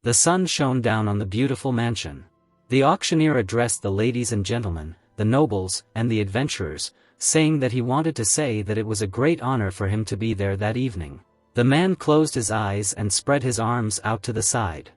The sun shone down on the beautiful mansion. The auctioneer addressed the ladies and gentlemen, the nobles, and the adventurers, saying that he wanted to say that it was a great honor for him to be there that evening. The man closed his eyes and spread his arms out to the side.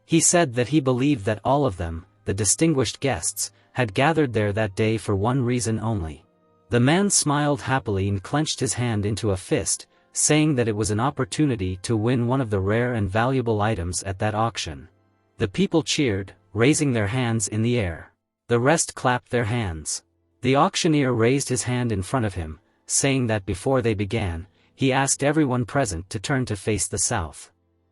He said that he believed that all of them, the distinguished guests, had gathered there that day for one reason only. The man smiled happily and clenched his hand into a fist, saying that it was an opportunity to win one of the rare and valuable items at that auction. The people cheered, raising their hands in the air. The rest clapped their hands. The auctioneer raised his hand in front of him, saying that before they began, he asked everyone present to turn to face the south.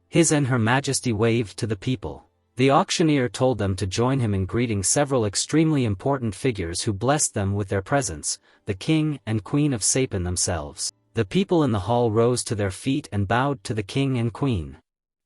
His and Her Majesty waved to the people. The auctioneer told them to join him in greeting several extremely important figures who blessed them with their presence, the king and queen of Sapin themselves. The people in the hall rose to their feet and bowed to the king and queen.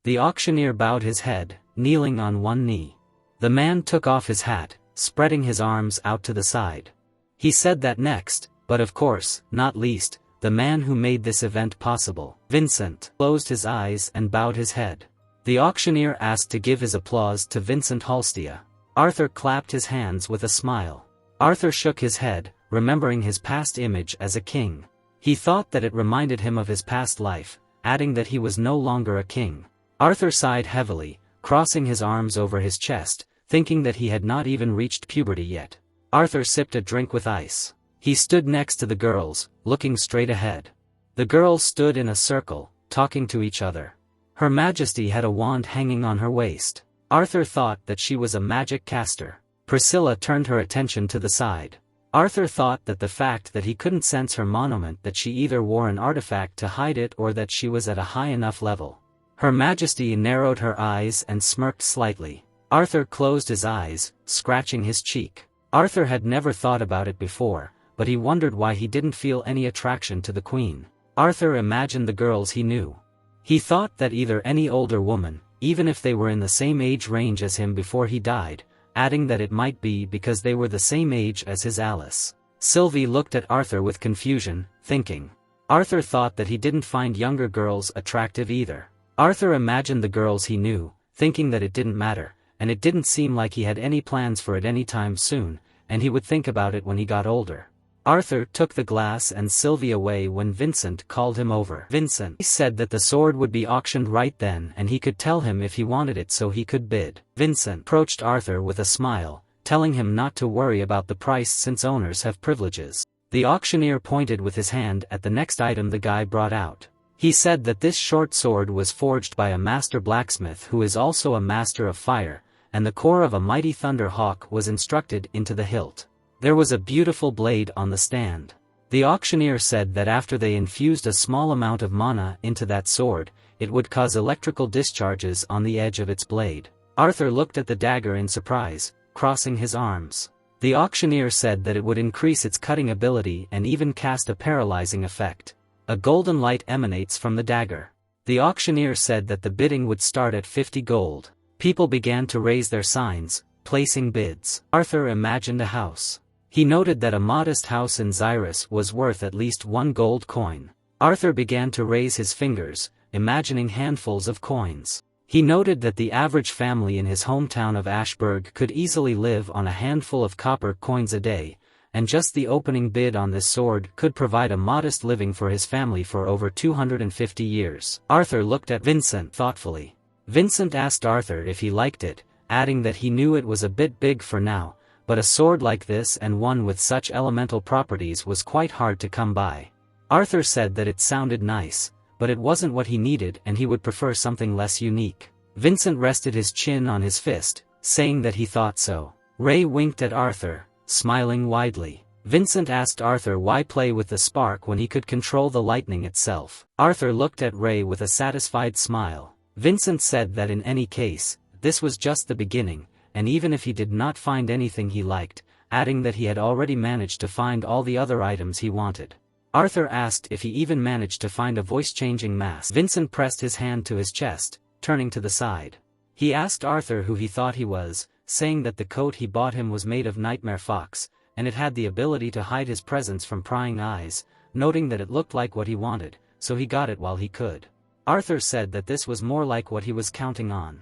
The auctioneer bowed his head, kneeling on one knee. The man took off his hat, spreading his arms out to the side. He said that next, but of course, not least, the man who made this event possible, Vincent, closed his eyes and bowed his head. The auctioneer asked to give his applause to Vincent Halstia. Arthur clapped his hands with a smile. Arthur shook his head, remembering his past image as a king. He thought that it reminded him of his past life, adding that he was no longer a king. Arthur sighed heavily, crossing his arms over his chest, thinking that he had not even reached puberty yet. Arthur sipped a drink with ice. He stood next to the girls, looking straight ahead. The girls stood in a circle, talking to each other. Her Majesty had a wand hanging on her waist. Arthur thought that she was a magic caster. Priscilla turned her attention to the side. Arthur thought that the fact that he couldn't sense her monument, that she either wore an artifact to hide it or that she was at a high enough level. Her Majesty narrowed her eyes and smirked slightly. Arthur closed his eyes, scratching his cheek. Arthur had never thought about it before, but he wondered why he didn't feel any attraction to the queen. Arthur imagined the girls he knew. He thought that either any older woman, even if they were in the same age range as him before he died, adding that it might be because they were the same age as his Alice. Sylvie looked at Arthur with confusion, thinking. Arthur thought that he didn't find younger girls attractive either. Arthur imagined the girls he knew, thinking that it didn't matter, and it didn't seem like he had any plans for it anytime soon, and he would think about it when he got older. Arthur took the glass and Sylvie away when Vincent called him over. Vincent said that the sword would be auctioned right then and he could tell him if he wanted it so he could bid. Vincent approached Arthur with a smile, telling him not to worry about the price since owners have privileges. The auctioneer pointed with his hand at the next item the guy brought out. He said that this short sword was forged by a master blacksmith who is also a master of fire, and the core of a mighty thunder hawk was instructed into the hilt. There was a beautiful blade on the stand. The auctioneer said that after they infused a small amount of mana into that sword, it would cause electrical discharges on the edge of its blade. Arthur looked at the dagger in surprise, crossing his arms. The auctioneer said that it would increase its cutting ability and even cast a paralyzing effect. A golden light emanates from the dagger. The auctioneer said that the bidding would start at 50 gold. People began to raise their signs, placing bids. Arthur imagined a house. He noted that a modest house in Xyrus was worth at least 1 gold coin. Arthur began to raise his fingers, imagining handfuls of coins. He noted that the average family in his hometown of Ashburg could easily live on a handful of copper coins a day, and just the opening bid on this sword could provide a modest living for his family for over 250 years. Arthur looked at Vincent thoughtfully. Vincent asked Arthur if he liked it, adding that he knew it was a bit big for now, but a sword like this and one with such elemental properties was quite hard to come by. Arthur said that it sounded nice, but it wasn't what he needed and he would prefer something less unique. Vincent rested his chin on his fist, saying that he thought so. Ray winked at Arthur, smiling widely. Vincent asked Arthur why play with the spark when he could control the lightning itself. Arthur looked at Ray with a satisfied smile. Vincent said that in any case, this was just the beginning, and even if he did not find anything he liked, adding that he had already managed to find all the other items he wanted. Arthur asked if he even managed to find a voice-changing mask. Vincent pressed his hand to his chest, turning to the side. He asked Arthur who he thought he was, saying that the coat he bought him was made of nightmare fox, and it had the ability to hide his presence from prying eyes, noting that it looked like what he wanted, so he got it while he could. Arthur said that this was more like what he was counting on.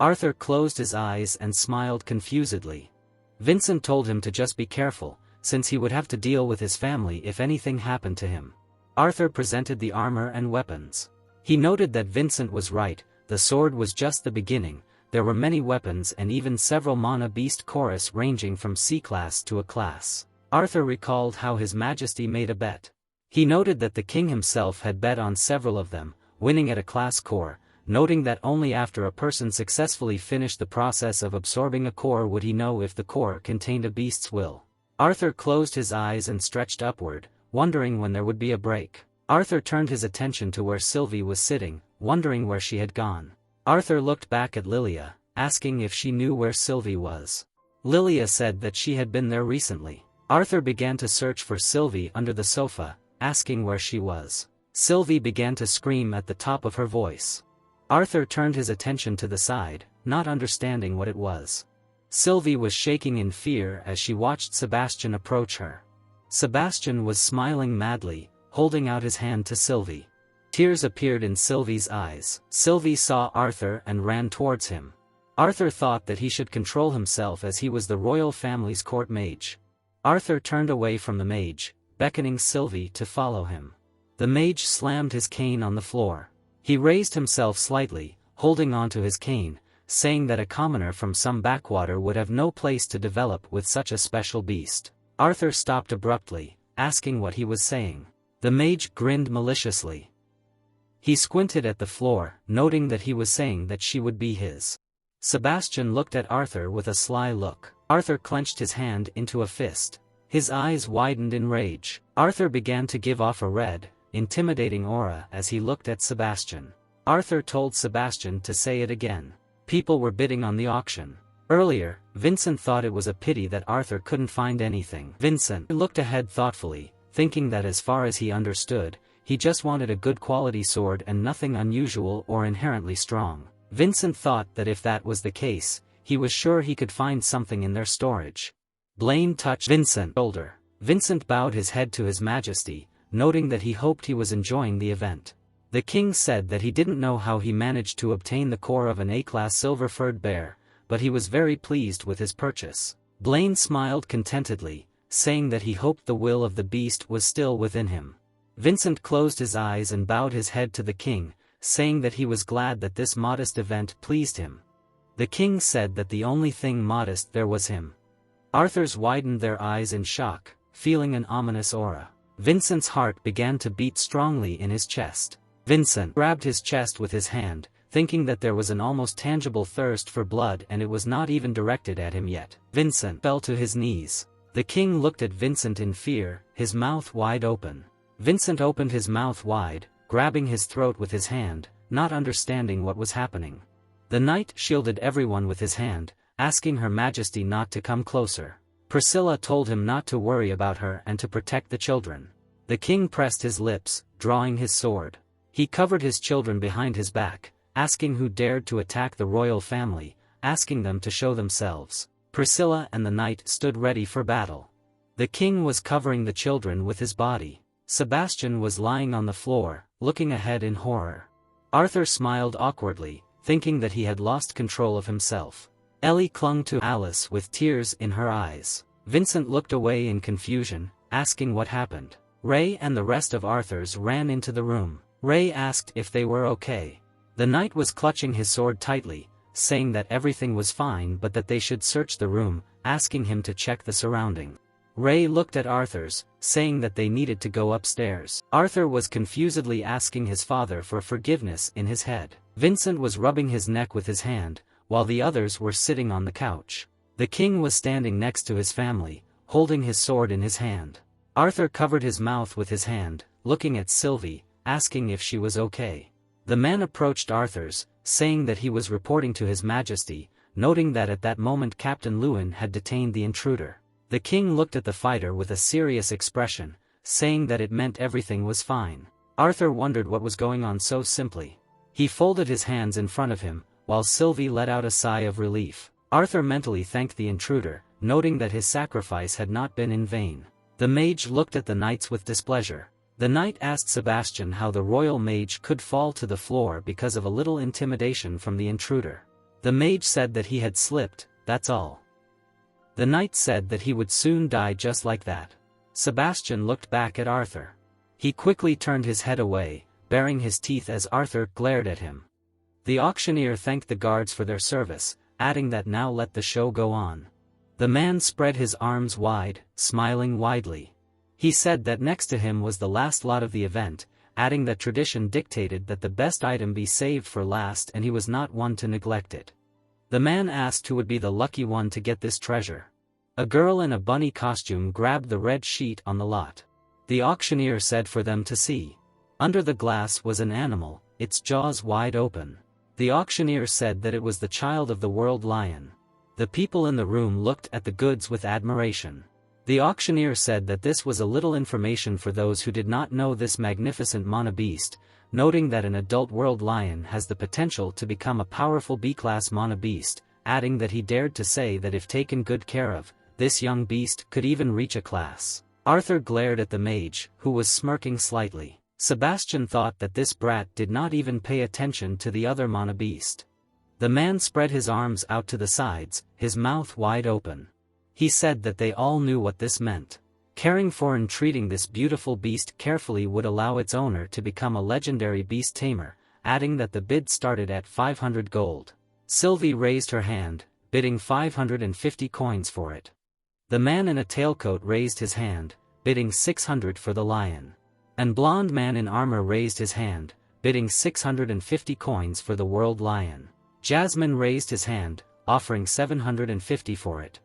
Arthur closed his eyes and smiled confusedly. Vincent told him to just be careful, since he would have to deal with his family if anything happened to him. Arthur presented the armor and weapons. He noted that Vincent was right, the sword was just the beginning, there were many weapons and even several mana beast chorus ranging from C-class to A-class. Arthur recalled how His Majesty made a bet. He noted that the king himself had bet on several of them, winning at a class core, noting that only after a person successfully finished the process of absorbing a core would he know if the core contained a beast's will. Arthur closed his eyes and stretched upward, wondering when there would be a break. Arthur turned his attention to where Sylvie was sitting, wondering where she had gone. Arthur looked back at Lilia, asking if she knew where Sylvie was. Lilia said that she had been there recently. Arthur began to search for Sylvie under the sofa, asking where she was. Sylvie began to scream at the top of her voice. Arthur turned his attention to the side, not understanding what it was. Sylvie was shaking in fear as she watched Sebastian approach her. Sebastian was smiling madly, holding out his hand to Sylvie. Tears appeared in Sylvie's eyes. Sylvie saw Arthur and ran towards him. Arthur thought that he should control himself as he was the royal family's court mage. Arthur turned away from the mage, beckoning Sylvie to follow him. The mage slammed his cane on the floor. He raised himself slightly, holding onto his cane, saying that a commoner from some backwater would have no place to develop with such a special beast. Arthur stopped abruptly, asking what he was saying. The mage grinned maliciously. He squinted at the floor, noting that he was saying that she would be his. Sebastian looked at Arthur with a sly look. Arthur clenched his hand into a fist. His eyes widened in rage. Arthur began to give off a red, intimidating aura as he looked at Sebastian. Arthur told Sebastian to say it again. People were bidding on the auction. Earlier, Vincent thought it was a pity that Arthur couldn't find anything. Vincent looked ahead thoughtfully, thinking that as far as he understood, he just wanted a good quality sword and nothing unusual or inherently strong. Vincent thought that if that was the case, he was sure he could find something in their storage. Blaine touched Vincent's shoulder. Vincent bowed his head to His Majesty, noting that he hoped he was enjoying the event. The king said that he didn't know how he managed to obtain the core of an A-class silver-furred bear, but he was very pleased with his purchase. Blaine smiled contentedly, saying that he hoped the will of the beast was still within him. Vincent closed his eyes and bowed his head to the king, saying that he was glad that this modest event pleased him. The king said that the only thing modest there was him. Arthur's widened their eyes in shock, feeling an ominous aura. Vincent's heart began to beat strongly in his chest. Vincent grabbed his chest with his hand, thinking that there was an almost tangible thirst for blood and it was not even directed at him yet. Vincent fell to his knees. The king looked at Vincent in fear, his mouth wide open. Vincent opened his mouth wide, grabbing his throat with his hand, not understanding what was happening. The knight shielded everyone with his hand, asking Her Majesty not to come closer. Priscilla told him not to worry about her and to protect the children. The king pressed his lips, drawing his sword. He covered his children behind his back, asking who dared to attack the royal family, asking them to show themselves. Priscilla and the knight stood ready for battle. The king was covering the children with his body. Sebastian was lying on the floor, looking ahead in horror. Arthur smiled awkwardly, thinking that he had lost control of himself. Ellie clung to Alice with tears in her eyes. Vincent looked away in confusion, asking what happened. Ray and the rest of Arthur's ran into the room. Ray asked if they were okay. The knight was clutching his sword tightly, saying that everything was fine but that they should search the room, asking him to check the surrounding. Ray looked at Arthur's, saying that they needed to go upstairs. Arthur was confusedly asking his father for forgiveness in his head. Vincent was rubbing his neck with his hand, while the others were sitting on the couch. The king was standing next to his family, holding his sword in his hand. Arthur covered his mouth with his hand, looking at Sylvie, asking if she was okay. The man approached Arthur's, saying that he was reporting to His Majesty, noting that at that moment Captain Lewin had detained the intruder. The king looked at the fighter with a serious expression, saying that it meant everything was fine. Arthur wondered what was going on so simply. He folded his hands in front of him, while Sylvie let out a sigh of relief. Arthur mentally thanked the intruder, noting that his sacrifice had not been in vain. The mage looked at the knights with displeasure. The knight asked Sebastian how the royal mage could fall to the floor because of a little intimidation from the intruder. The mage said that he had slipped, that's all. The knight said that he would soon die just like that. Sebastian looked back at Arthur. He quickly turned his head away, baring his teeth as Arthur glared at him. The auctioneer thanked the guards for their service, adding that now let the show go on. The man spread his arms wide, smiling widely. He said that next to him was the last lot of the event, adding that tradition dictated that the best item be saved for last and he was not one to neglect it. The man asked who would be the lucky one to get this treasure. A girl in a bunny costume grabbed the red sheet on the lot. The auctioneer said for them to see. Under the glass was an animal, its jaws wide open. The auctioneer said that it was the child of the world lion. The people in the room looked at the goods with admiration. The auctioneer said that this was a little information for those who did not know this magnificent Mana beast, noting that an adult world lion has the potential to become a powerful B-class Mana beast, adding that he dared to say that if taken good care of, this young beast could even reach a class. Arthur glared at the mage, who was smirking slightly. Sebastian thought that this brat did not even pay attention to the other Mana beast. The man spread his arms out to the sides, his mouth wide open. He said that they all knew what this meant. Caring for and treating this beautiful beast carefully would allow its owner to become a legendary beast tamer, adding that the bid started at 500 gold. Sylvie raised her hand, bidding 550 coins for it. The man in a tailcoat raised his hand, bidding 600 for the lion. An blonde man in armor raised his hand, bidding 650 coins for the world lion. Jasmine raised his hand, offering 750 for it.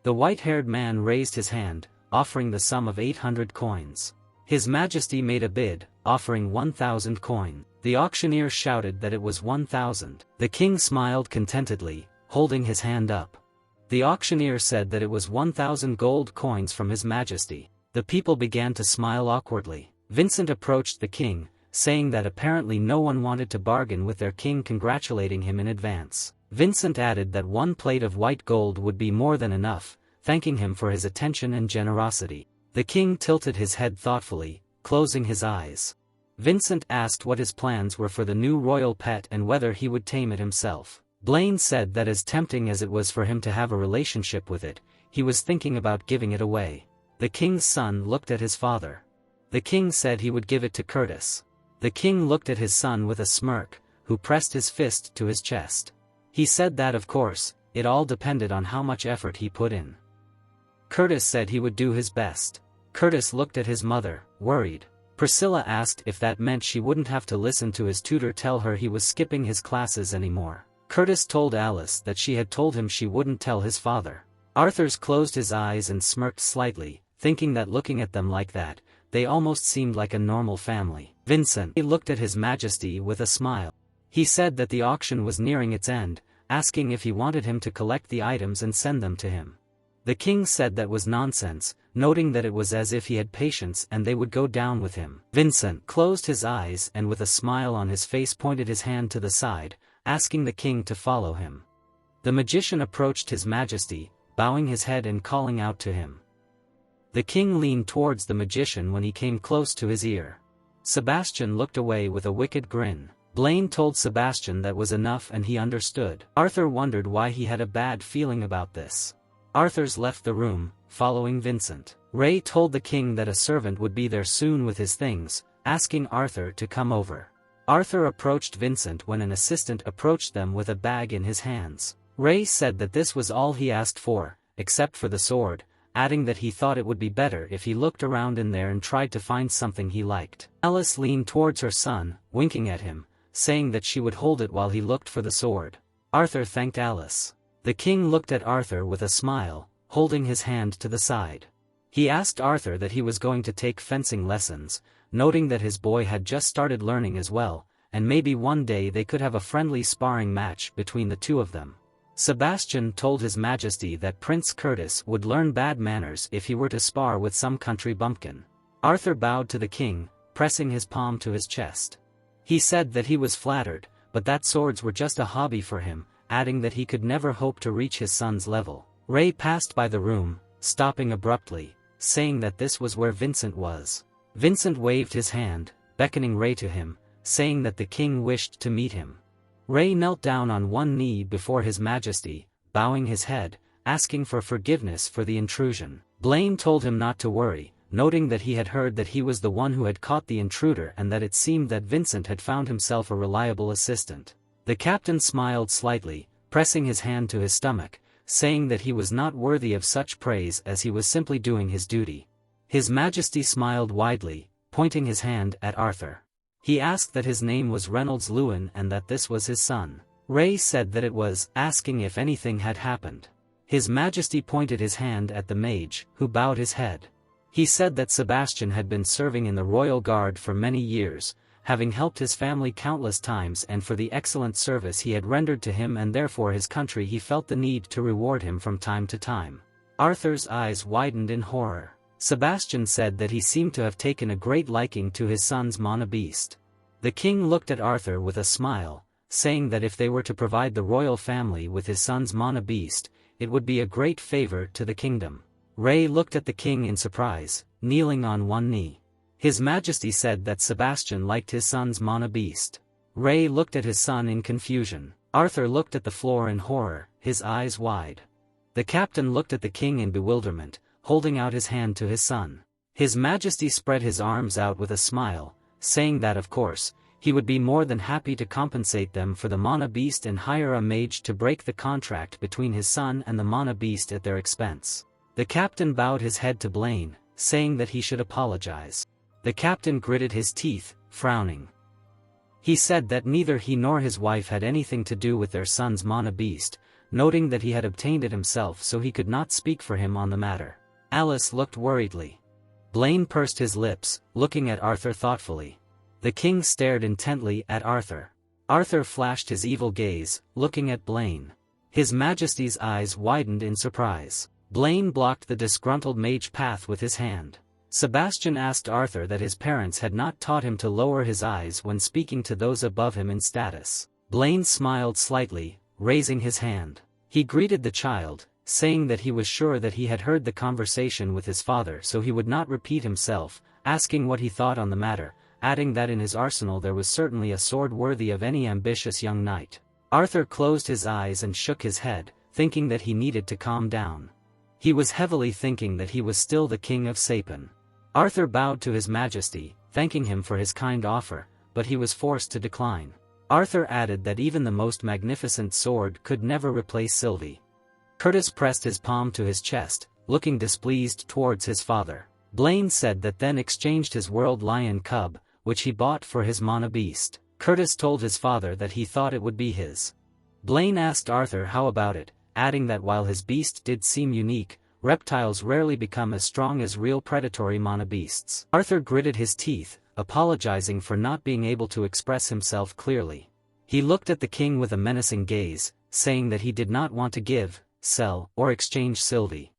The white-haired man raised his hand, offering the sum of 800 coins. His Majesty made a bid, offering 1,000 coin. The auctioneer shouted that it was 1,000. The king smiled contentedly, holding his hand up. The auctioneer said that it was 1,000 gold coins from His Majesty. The people began to smile awkwardly. Vincent approached the king, saying that apparently no one wanted to bargain with their king, congratulating him in advance. Vincent added that 1 plate of white gold would be more than enough, thanking him for his attention and generosity. The king tilted his head thoughtfully, closing his eyes. Vincent asked what his plans were for the new royal pet and whether he would tame it himself. Blaine said that as tempting as it was for him to have a relationship with it, he was thinking about giving it away. The king's son looked at his father. The king said he would give it to Curtis. The king looked at his son with a smirk, who pressed his fist to his chest. He said that of course, it all depended on how much effort he put in. Curtis said he would do his best. Curtis looked at his mother, worried. Priscilla asked if that meant she wouldn't have to listen to his tutor tell her he was skipping his classes anymore. Curtis told Alice that she had told him she wouldn't tell his father. Arthur's closed his eyes and smirked slightly, thinking that looking at them like that, they almost seemed like a normal family. Vincent looked at His Majesty with a smile. He said that the auction was nearing its end, asking if he wanted him to collect the items and send them to him. The king said that was nonsense, noting that it was as if he had patience and they would go down with him. Vincent closed his eyes and with a smile on his face pointed his hand to the side, asking the king to follow him. The magician approached His Majesty, bowing his head and calling out to him. The king leaned towards the magician when he came close to his ear. Sebastian looked away with a wicked grin. Blaine told Sebastian that was enough and he understood. Arthur wondered why he had a bad feeling about this. Arthur's left the room, following Vincent. Ray told the king that a servant would be there soon with his things, asking Arthur to come over. Arthur approached Vincent when an assistant approached them with a bag in his hands. Ray said that this was all he asked for, except for the sword, adding that he thought it would be better if he looked around in there and tried to find something he liked. Alice leaned towards her son, winking at him, saying that she would hold it while he looked for the sword. Arthur thanked Alice. The king looked at Arthur with a smile, holding his hand to the side. He asked Arthur that he was going to take fencing lessons, noting that his boy had just started learning as well, and maybe one day they could have a friendly sparring match between the two of them. Sebastian told His Majesty that Prince Curtis would learn bad manners if he were to spar with some country bumpkin. Arthur bowed to the king, pressing his palm to his chest. He said that he was flattered, but that swords were just a hobby for him, adding that he could never hope to reach his son's level. Ray passed by the room, stopping abruptly, saying that this was where Vincent was. Vincent waved his hand, beckoning Ray to him, saying that the king wished to meet him. Ray knelt down on one knee before His Majesty, bowing his head, asking for forgiveness for the intrusion. Blaine told him not to worry, noting that he had heard that he was the one who had caught the intruder and that it seemed that Vincent had found himself a reliable assistant. The captain smiled slightly, pressing his hand to his stomach, saying that he was not worthy of such praise as he was simply doing his duty. His Majesty smiled widely, pointing his hand at Arthur. He asked that his name was Reynolds Lewin and that this was his son. Ray said that it was, asking if anything had happened. His Majesty pointed his hand at the mage, who bowed his head. He said that Sebastian had been serving in the Royal Guard for many years, having helped his family countless times, and for the excellent service he had rendered to him and therefore his country, he felt the need to reward him from time to time. Arthur's eyes widened in horror. Sebastian said that he seemed to have taken a great liking to his son's mana beast. The king looked at Arthur with a smile, saying that if they were to provide the royal family with his son's mana beast, it would be a great favor to the kingdom. Ray looked at the king in surprise, kneeling on one knee. His Majesty said that Sebastian liked his son's mana beast. Ray looked at his son in confusion. Arthur looked at the floor in horror, his eyes wide. The captain looked at the king in bewilderment, holding out his hand to his son. His Majesty spread his arms out with a smile, saying that of course, he would be more than happy to compensate them for the mana beast and hire a mage to break the contract between his son and the mana beast at their expense. The captain bowed his head to Blaine, saying that he should apologize. The captain gritted his teeth, frowning. He said that neither he nor his wife had anything to do with their son's mana beast, noting that he had obtained it himself, so he could not speak for him on the matter. Alice looked worriedly. Blaine pursed his lips, looking at Arthur thoughtfully. The king stared intently at Arthur. Arthur flashed his evil gaze, looking at Blaine. His Majesty's eyes widened in surprise. Blaine blocked the disgruntled mage path with his hand. Sebastian asked Arthur that his parents had not taught him to lower his eyes when speaking to those above him in status. Blaine smiled slightly, raising his hand. He greeted the child, saying that he was sure that he had heard the conversation with his father, so he would not repeat himself, asking what he thought on the matter, adding that in his arsenal there was certainly a sword worthy of any ambitious young knight. Arthur closed his eyes and shook his head, thinking that he needed to calm down. He was heavily thinking that he was still the king of Sapin. Arthur bowed to his Majesty, thanking him for his kind offer, but he was forced to decline. Arthur added that even the most magnificent sword could never replace Sylvie. Curtis pressed his palm to his chest, looking displeased towards his father. Blaine said that then exchanged his world lion cub, which he bought for his mana beast. Curtis told his father that he thought it would be his. Blaine asked Arthur how about it, adding that while his beast did seem unique, reptiles rarely become as strong as real predatory mana beasts. Arthur gritted his teeth, apologizing for not being able to express himself clearly. He looked at the king with a menacing gaze, saying that he did not want to give, sell, or exchange Sylvie.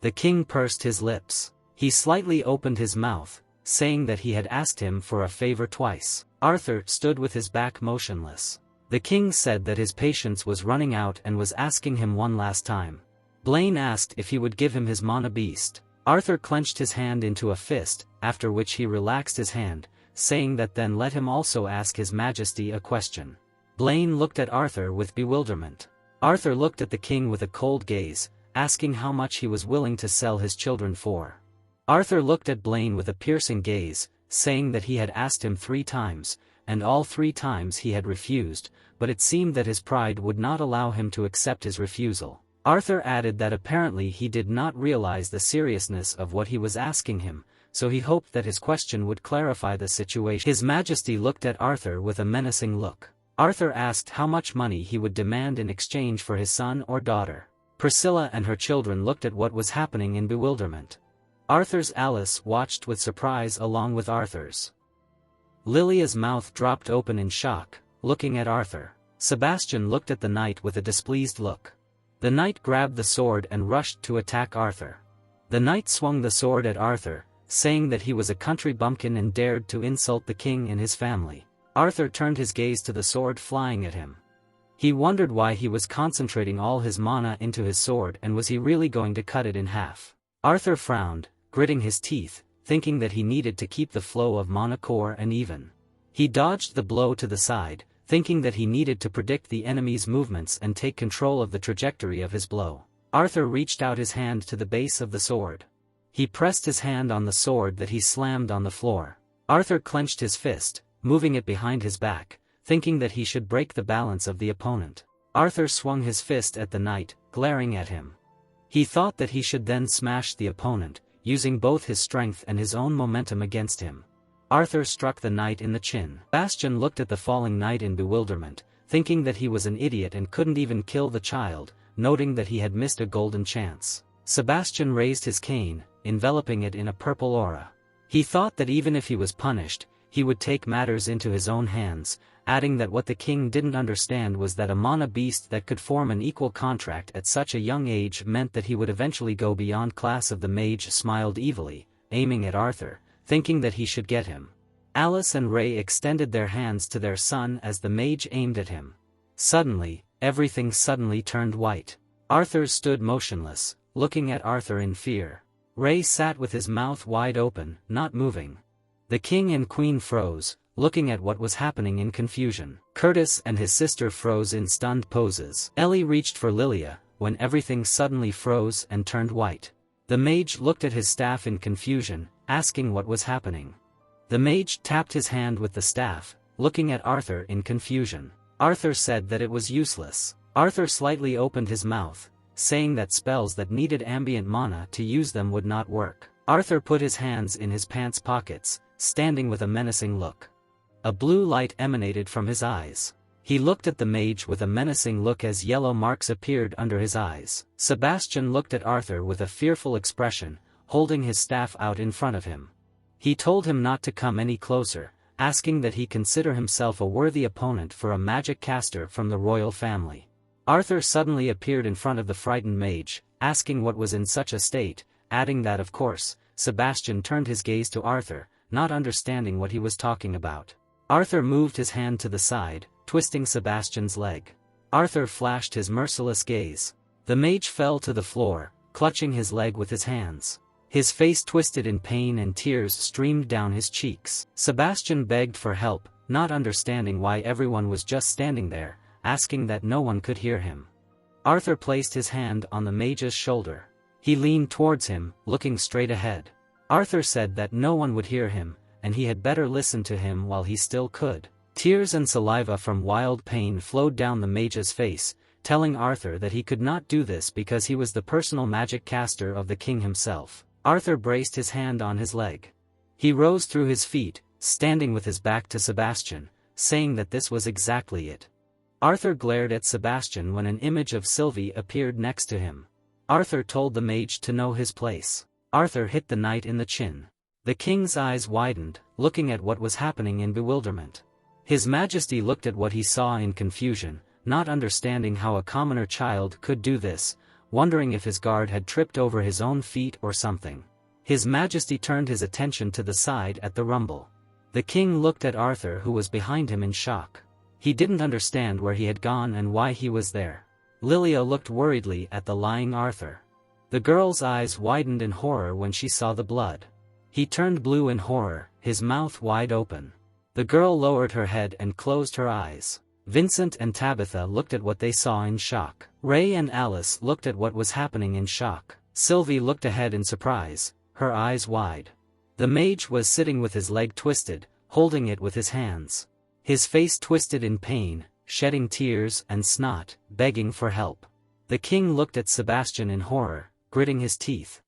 The king pursed his lips. He slightly opened his mouth, saying that he had asked him for a favor twice. Arthur stood with his back motionless. The king said that his patience was running out and was asking him one last time. Blaine asked if he would give him his mana beast. Arthur clenched his hand into a fist, after which he relaxed his hand, saying that then let him also ask his Majesty a question. Blaine looked at Arthur with bewilderment. Arthur looked at the king with a cold gaze, asking how much he was willing to sell his children for. Arthur looked at Blaine with a piercing gaze, saying that he had asked him 3 times, and all 3 times he had refused, but it seemed that his pride would not allow him to accept his refusal. Arthur added that apparently he did not realize the seriousness of what he was asking him, so he hoped that his question would clarify the situation. His Majesty looked at Arthur with a menacing look. Arthur asked how much money he would demand in exchange for his son or daughter. Priscilla and her children looked at what was happening in bewilderment. Arthur's Alice watched with surprise along with Arthur's. Lilia's mouth dropped open in shock, looking at Arthur. Sebastian looked at the knight with a displeased look. The knight grabbed the sword and rushed to attack Arthur. The knight swung the sword at Arthur, saying that he was a country bumpkin and dared to insult the king and his family. Arthur turned his gaze to the sword flying at him. He wondered why he was concentrating all his mana into his sword, and was he really going to cut it in half? Arthur frowned, gritting his teeth, thinking that he needed to keep the flow of mana core and even. He dodged the blow to the side, thinking that he needed to predict the enemy's movements and take control of the trajectory of his blow. Arthur reached out his hand to the base of the sword. He pressed his hand on the sword that he slammed on the floor. Arthur clenched his fist, moving it behind his back, thinking that he should break the balance of the opponent. Arthur swung his fist at the knight, glaring at him. He thought that he should then smash the opponent, using both his strength and his own momentum against him. Arthur struck the knight in the chin. Sebastian looked at the falling knight in bewilderment, thinking that he was an idiot and couldn't even kill the child, noting that he had missed a golden chance. Sebastian raised his cane, enveloping it in a purple aura. He thought that even if he was punished, he would take matters into his own hands, adding that what the king didn't understand was that a mana beast that could form an equal contract at such a young age meant that he would eventually go beyond class of the mage smiled evilly, aiming at Arthur, thinking that he should get him. Alice and Ray extended their hands to their son as the mage aimed at him. Suddenly, everything suddenly turned white. Arthur stood motionless, looking at Arthur in fear. Ray sat with his mouth wide open, not moving. The king and queen froze, looking at what was happening in confusion. Curtis and his sister froze in stunned poses. Ellie reached for Lilia, when everything suddenly froze and turned white. The mage looked at his staff in confusion, asking what was happening. The mage tapped his hand with the staff, looking at Arthur in confusion. Arthur said that it was useless. Arthur slightly opened his mouth, saying that spells that needed ambient mana to use them would not work. Arthur put his hands in his pants pockets, standing with a menacing look. A blue light emanated from his eyes. He looked at the mage with a menacing look as yellow marks appeared under his eyes. Sebastian looked at Arthur with a fearful expression, holding his staff out in front of him. He told him not to come any closer, asking that he consider himself a worthy opponent for a magic caster from the royal family. Arthur suddenly appeared in front of the frightened mage, asking what was in such a state, adding that of course. Sebastian turned his gaze to Arthur, not understanding what he was talking about. Arthur moved his hand to the side, twisting Sebastian's leg. Arthur flashed his merciless gaze. The mage fell to the floor, clutching his leg with his hands. His face twisted in pain and tears streamed down his cheeks. Sebastian begged for help, not understanding why everyone was just standing there, asking that no one could hear him. Arthur placed his hand on the mage's shoulder. He leaned towards him, looking straight ahead. Arthur said that no one would hear him, and he had better listen to him while he still could. Tears and saliva from wild pain flowed down the mage's face, telling Arthur that he could not do this because he was the personal magic caster of the king himself. Arthur braced his hand on his leg. He rose through his feet, standing with his back to Sebastian, saying that this was exactly it. Arthur glared at Sebastian when an image of Sylvie appeared next to him. Arthur told the mage to know his place. Arthur hit the knight in the chin. The king's eyes widened, looking at what was happening in bewilderment. His Majesty looked at what he saw in confusion, not understanding how a commoner child could do this, wondering if his guard had tripped over his own feet or something. His Majesty turned his attention to the side at the rumble. The king looked at Arthur, who was behind him, in shock. He didn't understand where he had gone and why he was there. Lilia looked worriedly at the lying Arthur. The girl's eyes widened in horror when she saw the blood. He turned blue in horror, his mouth wide open. The girl lowered her head and closed her eyes. Vincent and Tabitha looked at what they saw in shock. Ray and Alice looked at what was happening in shock. Sylvie looked ahead in surprise, her eyes wide. The mage was sitting with his leg twisted, holding it with his hands. His face twisted in pain, shedding tears and snot, begging for help. The king looked at Sebastian in horror, gritting his teeth.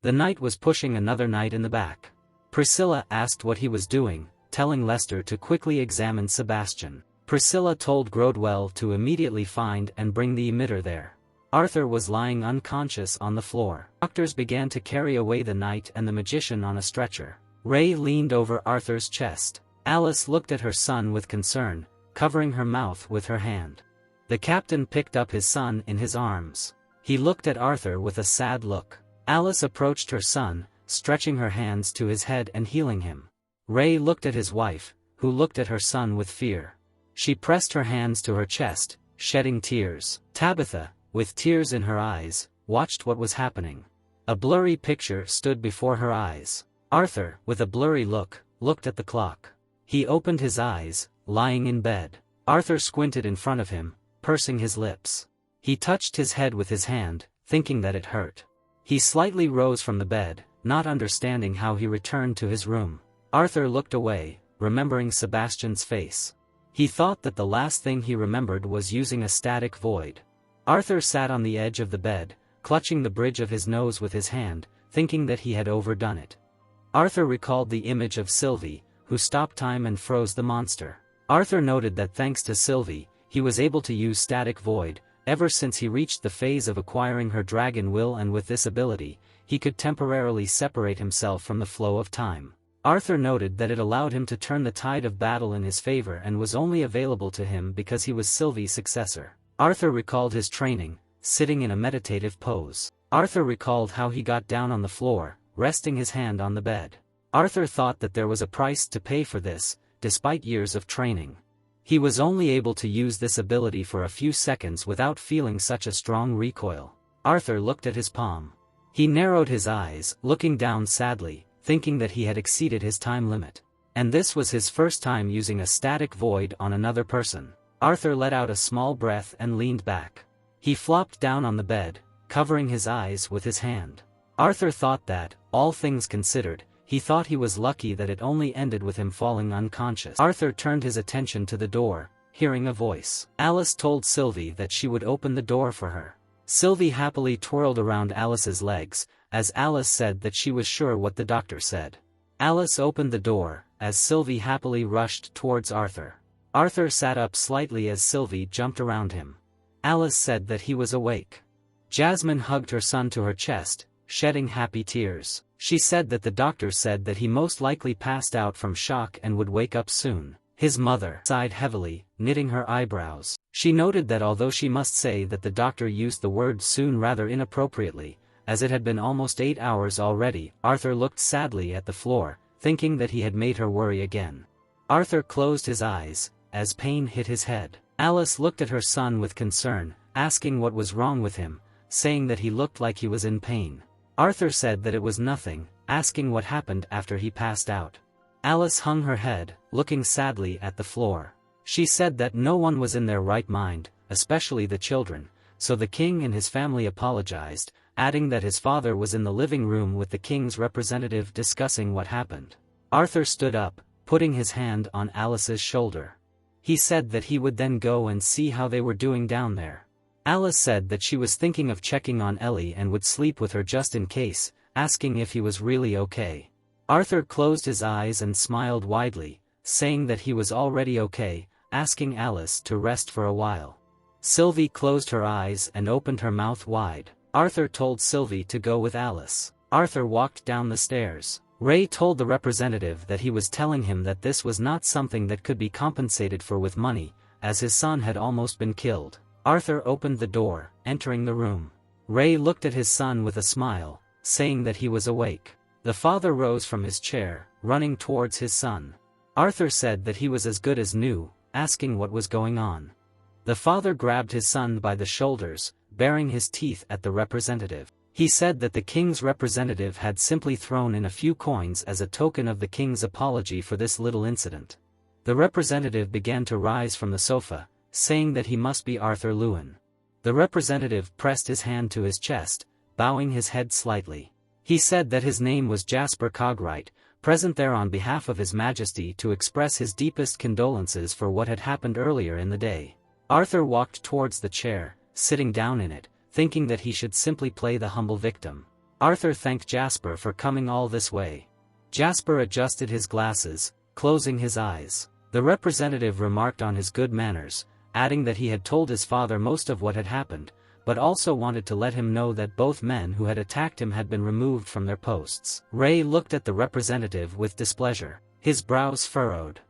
The knight was pushing another knight in the back. Priscilla asked what he was doing, telling Lester to quickly examine Sebastian. Priscilla told Grodwell to immediately find and bring the emitter there. Arthur was lying unconscious on the floor. Doctors began to carry away the knight and the magician on a stretcher. Ray leaned over Arthur's chest. Alice looked at her son with concern, covering her mouth with her hand. The captain picked up his son in his arms. He looked at Arthur with a sad look. Alice approached her son, stretching her hands to his head and healing him. Ray looked at his wife, who looked at her son with fear. She pressed her hands to her chest, shedding tears. Tabitha, with tears in her eyes, watched what was happening. A blurry picture stood before her eyes. Arthur, with a blurry look, looked at the clock. He opened his eyes, lying in bed. Arthur squinted in front of him, pursing his lips. He touched his head with his hand, thinking that it hurt. He slightly rose from the bed, not understanding how he returned to his room. Arthur looked away, remembering Sebastian's face. He thought that the last thing he remembered was using a static void. Arthur sat on the edge of the bed, clutching the bridge of his nose with his hand, thinking that he had overdone it. Arthur recalled the image of Sylvie, who stopped time and froze the monster. Arthur noted that thanks to Sylvie, he was able to use static void, ever since he reached the phase of acquiring her dragon will, and with this ability, he could temporarily separate himself from the flow of time. Arthur noted that it allowed him to turn the tide of battle in his favor and was only available to him because he was Sylvie's successor. Arthur recalled his training, sitting in a meditative pose. Arthur recalled how he got down on the floor, resting his hand on the bed. Arthur thought that there was a price to pay for this, despite years of training. He was only able to use this ability for a few seconds without feeling such a strong recoil. Arthur looked at his palm. He narrowed his eyes, looking down sadly, thinking that he had exceeded his time limit. And this was his first time using a static void on another person. Arthur let out a small breath and leaned back. He flopped down on the bed, covering his eyes with his hand. Arthur thought that, all things considered, he thought he was lucky that it only ended with him falling unconscious. Arthur turned his attention to the door, hearing a voice. Alice told Sylvie that she would open the door for her. Sylvie happily twirled around Alice's legs, as Alice said that she was sure what the doctor said. Alice opened the door, as Sylvie happily rushed towards Arthur. Arthur sat up slightly as Sylvie jumped around him. Alice said that he was awake. Jasmine hugged her son to her chest, shedding happy tears. She said that the doctor said that he most likely passed out from shock and would wake up soon. His mother sighed heavily, knitting her eyebrows. She noted that although she must say that the doctor used the word soon rather inappropriately, as it had been almost 8 hours already, Arthur looked sadly at the floor, thinking that he had made her worry again. Arthur closed his eyes, as pain hit his head. Alice looked at her son with concern, asking what was wrong with him, saying that he looked like he was in pain. Arthur said that it was nothing, asking what happened after he passed out. Alice hung her head, looking sadly at the floor. She said that no one was in their right mind, especially the children, so the king and his family apologized, adding that his father was in the living room with the king's representative discussing what happened. Arthur stood up, putting his hand on Alice's shoulder. He said that he would then go and see how they were doing down there. Alice said that she was thinking of checking on Ellie and would sleep with her just in case, asking if he was really okay. Arthur closed his eyes and smiled widely, saying that he was already okay, asking Alice to rest for a while. Sylvie closed her eyes and opened her mouth wide. Arthur told Sylvie to go with Alice. Arthur walked down the stairs. Ray told the representative that he was telling him that this was not something that could be compensated for with money, as his son had almost been killed. Arthur opened the door, entering the room. Ray looked at his son with a smile, saying that he was awake. The father rose from his chair, running towards his son. Arthur said that he was as good as new, asking what was going on. The father grabbed his son by the shoulders, baring his teeth at the representative. He said that the king's representative had simply thrown in a few coins as a token of the king's apology for this little incident. The representative began to rise from the sofa, saying that he must be Arthur Lewin. The representative pressed his hand to his chest, bowing his head slightly. He said that his name was Jasper Cogwright, present there on behalf of His Majesty to express his deepest condolences for what had happened earlier in the day. Arthur walked towards the chair, sitting down in it, thinking that he should simply play the humble victim. Arthur thanked Jasper for coming all this way. Jasper adjusted his glasses, closing his eyes. The representative remarked on his good manners, adding that he had told his father most of what had happened, but also wanted to let him know that both men who had attacked him had been removed from their posts. Ray looked at the representative with displeasure, his brows furrowed.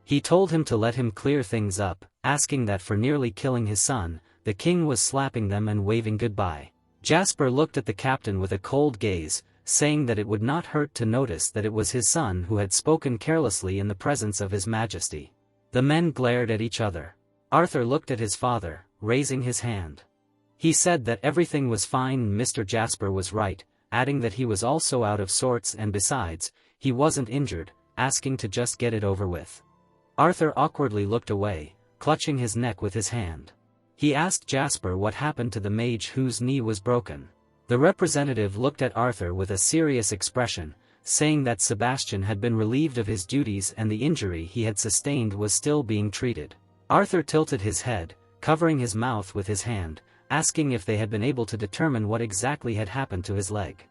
He told him to let him clear things up, asking that for nearly killing his son, the king was slapping them and waving goodbye. Jasper looked at the captain with a cold gaze, saying that it would not hurt to notice that it was his son who had spoken carelessly in the presence of His Majesty. The men glared at each other. Arthur looked at his father, raising his hand. He said that everything was fine and Mr. Jasper was right, adding that he was also out of sorts and besides, he wasn't injured, asking to just get it over with. Arthur awkwardly looked away, clutching his neck with his hand. He asked Jasper what happened to the mage whose knee was broken. The representative looked at Arthur with a serious expression, saying that Sebastian had been relieved of his duties and the injury he had sustained was still being treated. Arthur tilted his head, covering his mouth with his hand, asking if they had been able to determine what exactly had happened to his leg.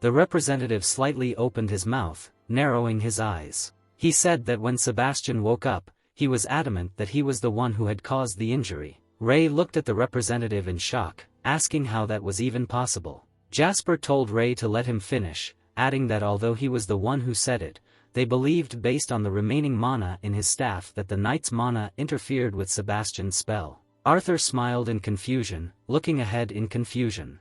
The representative slightly opened his mouth, narrowing his eyes. He said that when Sebastian woke up, he was adamant that he was the one who had caused the injury. Ray looked at the representative in shock, asking how that was even possible. Jasper told Ray to let him finish, adding that although he was the one who said it, they believed based on the remaining mana in his staff that the knight's mana interfered with Sebastian's spell. Arthur smiled in confusion, looking ahead in confusion.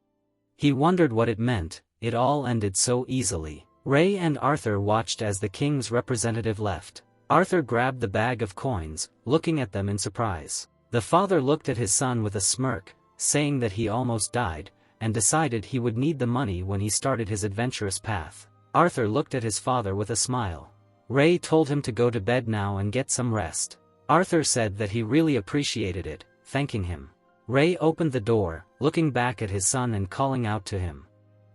He wondered what it meant. It all ended so easily. Ray and Arthur watched as the king's representative left. Arthur grabbed the bag of coins, looking at them in surprise. The father looked at his son with a smirk, saying that he almost died, and decided he would need the money when he started his adventurous path. Arthur looked at his father with a smile. Ray told him to go to bed now and get some rest. Arthur said that he really appreciated it, thanking him. Ray opened the door, looking back at his son and calling out to him.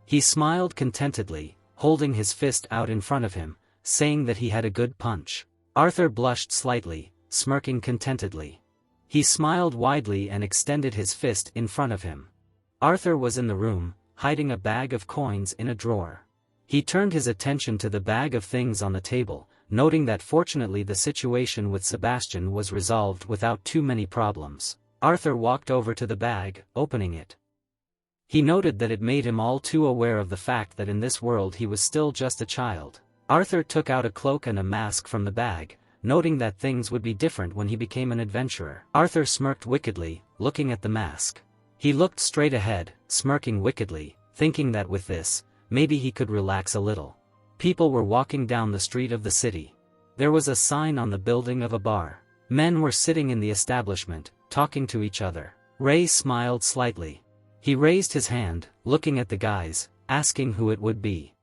He smiled contentedly, holding his fist out in front of him, saying that he had a good punch. Arthur blushed slightly, smirking contentedly. He smiled widely and extended his fist in front of him. Arthur was in the room, hiding a bag of coins in a drawer. He turned his attention to the bag of things on the table, noting that fortunately the situation with Sebastian was resolved without too many problems. Arthur walked over to the bag, opening it. He noted that it made him all too aware of the fact that in this world he was still just a child. Arthur took out a cloak and a mask from the bag, noting that things would be different when he became an adventurer. Arthur smirked wickedly, looking at the mask. He looked straight ahead, smirking wickedly, thinking that with this, maybe he could relax a little. People were walking down the street of the city. There was a sign on the building of a bar. Men were sitting in the establishment, talking to each other. Ray smiled slightly. He raised his hand, looking at the guys, asking who it would be.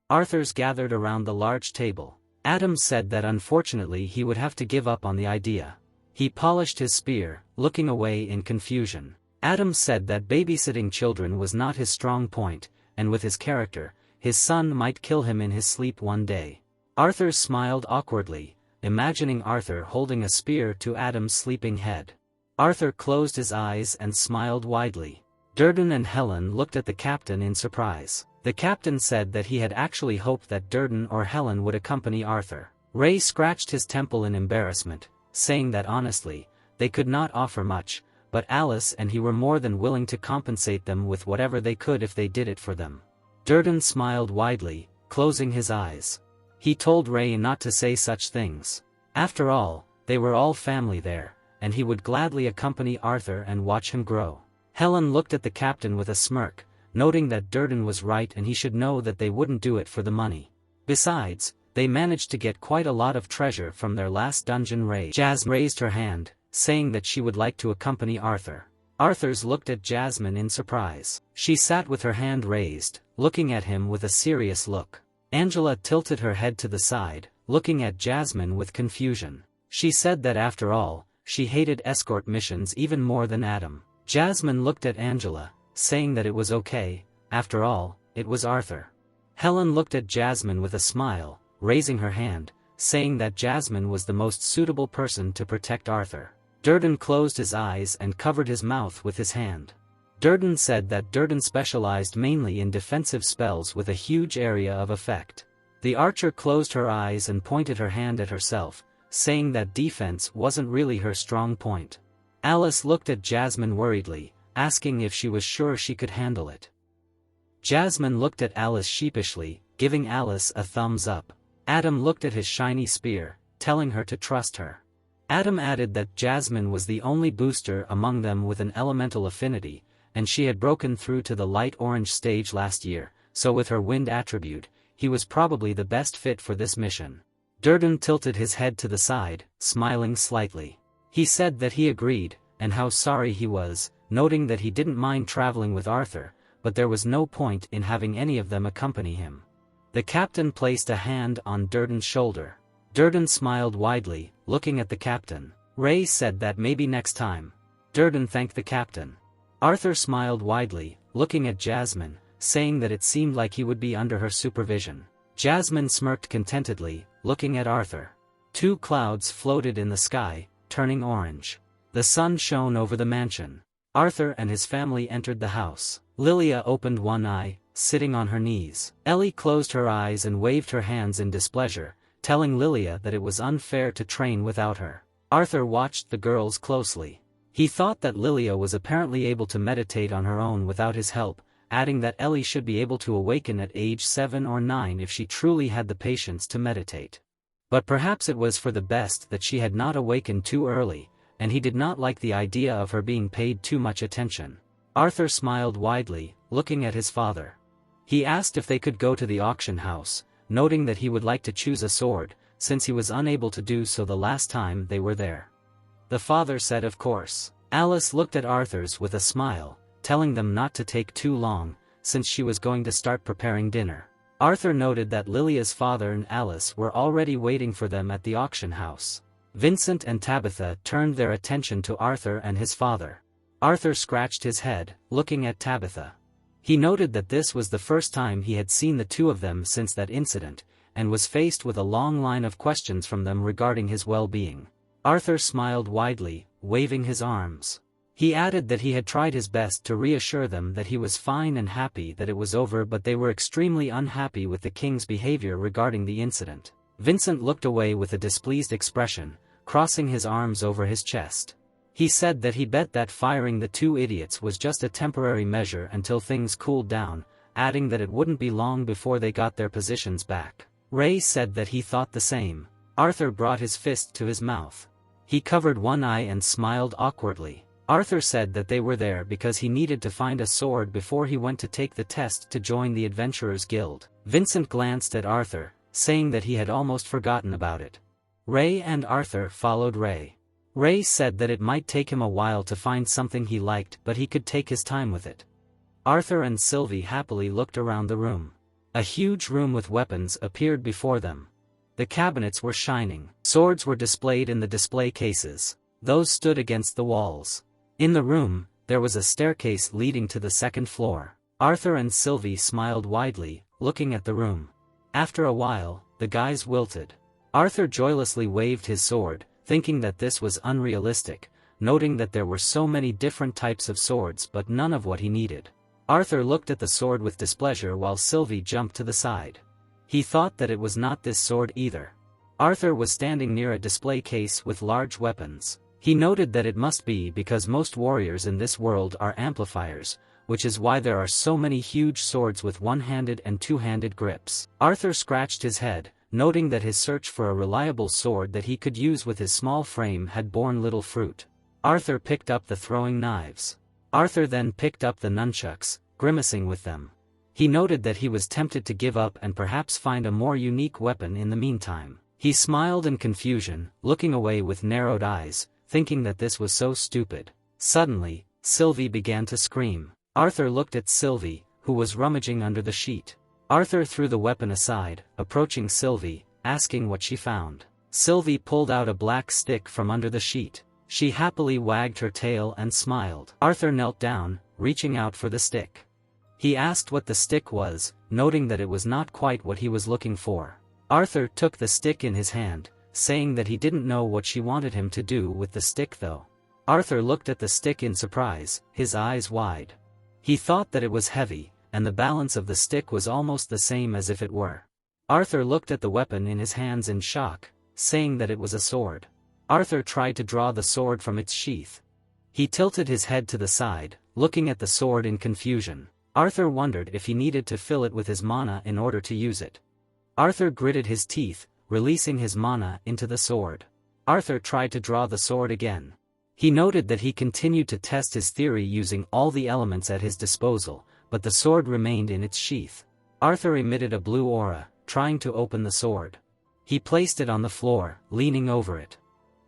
Arthurs gathered around the large table. Adam said that unfortunately he would have to give up on the idea. He polished his spear, looking away in confusion. Adam said that babysitting children was not his strong point, and with his character, his son might kill him in his sleep one day. Arthur smiled awkwardly, imagining Arthur holding a spear to Adam's sleeping head. Arthur closed his eyes and smiled widely. Durden and Helen looked at the captain in surprise. The captain said that he had actually hoped that Durden or Helen would accompany Arthur. Ray scratched his temple in embarrassment, saying that honestly, they could not offer much, but Alice and he were more than willing to compensate them with whatever they could if they did it for them. Durden smiled widely, closing his eyes. He told Ray not to say such things. After all, they were all family there, and he would gladly accompany Arthur and watch him grow. Helen looked at the captain with a smirk, noting that Durden was right and he should know that they wouldn't do it for the money. Besides, they managed to get quite a lot of treasure from their last dungeon raid. Jasmine raised her hand, saying that she would like to accompany Arthur. Arthurs looked at Jasmine in surprise. She sat with her hand raised, looking at him with a serious look. Angela tilted her head to the side, looking at Jasmine with confusion. She said that after all, she hated escort missions even more than Adam. Jasmine looked at Angela, saying that it was okay, after all, it was Arthur. Helen looked at Jasmine with a smile, raising her hand, saying that Jasmine was the most suitable person to protect Arthur. Durden closed his eyes and covered his mouth with his hand. Durden said that Durden specialized mainly in defensive spells with a huge area of effect. The archer closed her eyes and pointed her hand at herself, saying that defense wasn't really her strong point. Alice looked at Jasmine worriedly, asking if she was sure she could handle it. Jasmine looked at Alice sheepishly, giving Alice a thumbs up. Adam looked at his shiny spear, telling her to trust her. Adam added that Jasmine was the only booster among them with an elemental affinity, and she had broken through to the light orange stage last year, so with her wind attribute, he was probably the best fit for this mission. Durden tilted his head to the side, smiling slightly. He said that he agreed, and how sorry he was, noting that he didn't mind traveling with Arthur, but there was no point in having any of them accompany him. The captain placed a hand on Durden's shoulder. Durden smiled widely, looking at the captain. Ray said that maybe next time. Durden thanked the captain. Arthur smiled widely, looking at Jasmine, saying that it seemed like he would be under her supervision. Jasmine smirked contentedly, looking at Arthur. 2 clouds floated in the sky, turning orange. The sun shone over the mansion. Arthur and his family entered the house. Lilia opened one eye, sitting on her knees. Ellie closed her eyes and waved her hands in displeasure, telling Lilia that it was unfair to train without her. Arthur watched the girls closely. He thought that Lilia was apparently able to meditate on her own without his help, adding that Ellie should be able to awaken at age 7 or 9 if she truly had the patience to meditate. But perhaps it was for the best that she had not awakened too early, and he did not like the idea of her being paid too much attention. Arthur smiled widely, looking at his father. He asked if they could go to the auction house, noting that he would like to choose a sword, since he was unable to do so the last time they were there. The father said of course. Alice looked at Arthur's with a smile, telling them not to take too long, since she was going to start preparing dinner. Arthur noted that Lilia's father and Alice were already waiting for them at the auction house. Vincent and Tabitha turned their attention to Arthur and his father. Arthur scratched his head, looking at Tabitha. He noted that this was the first time he had seen the two of them since that incident, and was faced with a long line of questions from them regarding his well-being. Arthur smiled widely, waving his arms. He added that he had tried his best to reassure them that he was fine and happy that it was over, but they were extremely unhappy with the king's behavior regarding the incident. Vincent looked away with a displeased expression, crossing his arms over his chest. He said that he bet that firing the 2 idiots was just a temporary measure until things cooled down, adding that it wouldn't be long before they got their positions back. Ray said that he thought the same. Arthur brought his fist to his mouth. He covered one eye and smiled awkwardly. Arthur said that they were there because he needed to find a sword before he went to take the test to join the Adventurers Guild. Vincent glanced at Arthur, saying that he had almost forgotten about it. Ray and Arthur followed Ray. Ray said that it might take him a while to find something he liked, but he could take his time with it. Arthur and Sylvie happily looked around the room. A huge room with weapons appeared before them. The cabinets were shining. Swords were displayed in the display cases. Those stood against the walls. In the room, there was a staircase leading to the 2nd floor. Arthur and Sylvie smiled widely, looking at the room. After a while, the guys wilted. Arthur joylessly waved his sword, thinking that this was unrealistic, noting that there were so many different types of swords but none of what he needed. Arthur looked at the sword with displeasure while Sylvie jumped to the side. He thought that it was not this sword either. Arthur was standing near a display case with large weapons. He noted that it must be because most warriors in this world are amplifiers, which is why there are so many huge swords with one-handed and two-handed grips. Arthur scratched his head, noting that his search for a reliable sword that he could use with his small frame had borne little fruit. Arthur picked up the throwing knives. Arthur then picked up the nunchucks, grimacing with them. He noted that he was tempted to give up and perhaps find a more unique weapon in the meantime. He smiled in confusion, looking away with narrowed eyes, thinking that this was so stupid. Suddenly, Sylvie began to scream. Arthur looked at Sylvie, who was rummaging under the sheet. Arthur threw the weapon aside, approaching Sylvie, asking what she found. Sylvie pulled out a black stick from under the sheet. She happily wagged her tail and smiled. Arthur knelt down, reaching out for the stick. He asked what the stick was, noting that it was not quite what he was looking for. Arthur took the stick in his hand, saying that he didn't know what she wanted him to do with the stick though. Arthur looked at the stick in surprise, his eyes wide. He thought that it was heavy, and the balance of the stick was almost the same as if it were. Arthur looked at the weapon in his hands in shock, saying that it was a sword. Arthur tried to draw the sword from its sheath. He tilted his head to the side, looking at the sword in confusion. Arthur wondered if he needed to fill it with his mana in order to use it. Arthur gritted his teeth, releasing his mana into the sword. Arthur tried to draw the sword again. He noted that he continued to test his theory using all the elements at his disposal, but the sword remained in its sheath. Arthur emitted a blue aura, trying to open the sword. He placed it on the floor, leaning over it.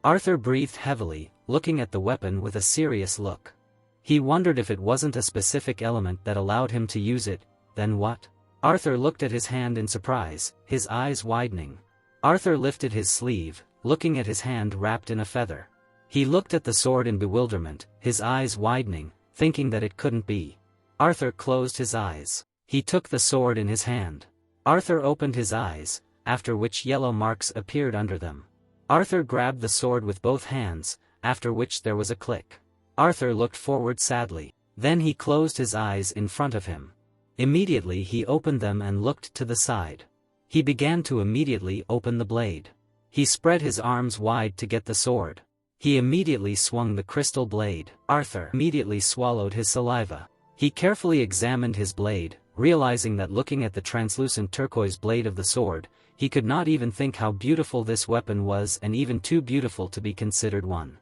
Arthur breathed heavily, looking at the weapon with a serious look. He wondered if it wasn't a specific element that allowed him to use it, then what? Arthur looked at his hand in surprise, his eyes widening. Arthur lifted his sleeve, looking at his hand wrapped in a feather. He looked at the sword in bewilderment, his eyes widening, thinking that it couldn't be. Arthur closed his eyes. He took the sword in his hand. Arthur opened his eyes, after which yellow marks appeared under them. Arthur grabbed the sword with both hands, after which there was a click. Arthur looked forward sadly. Then he closed his eyes in front of him. Immediately he opened them and looked to the side. He began to immediately open the blade. He spread his arms wide to get the sword. He immediately swung the crystal blade. Arthur immediately swallowed his saliva. He carefully examined his blade, realizing that looking at the translucent turquoise blade of the sword, he could not even think how beautiful this weapon was, and even too beautiful to be considered one.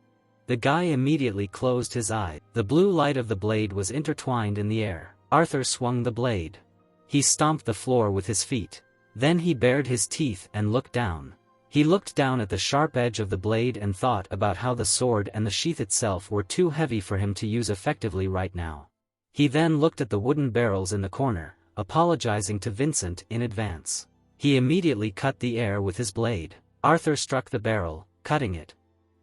The guy immediately closed his eye. The blue light of the blade was intertwined in the air. Arthur swung the blade. He stomped the floor with his feet. Then he bared his teeth and looked down. He looked down at the sharp edge of the blade and thought about how the sword and the sheath itself were too heavy for him to use effectively right now. He then looked at the wooden barrels in the corner, apologizing to Vincent in advance. He immediately cut the air with his blade. Arthur struck the barrel, cutting it.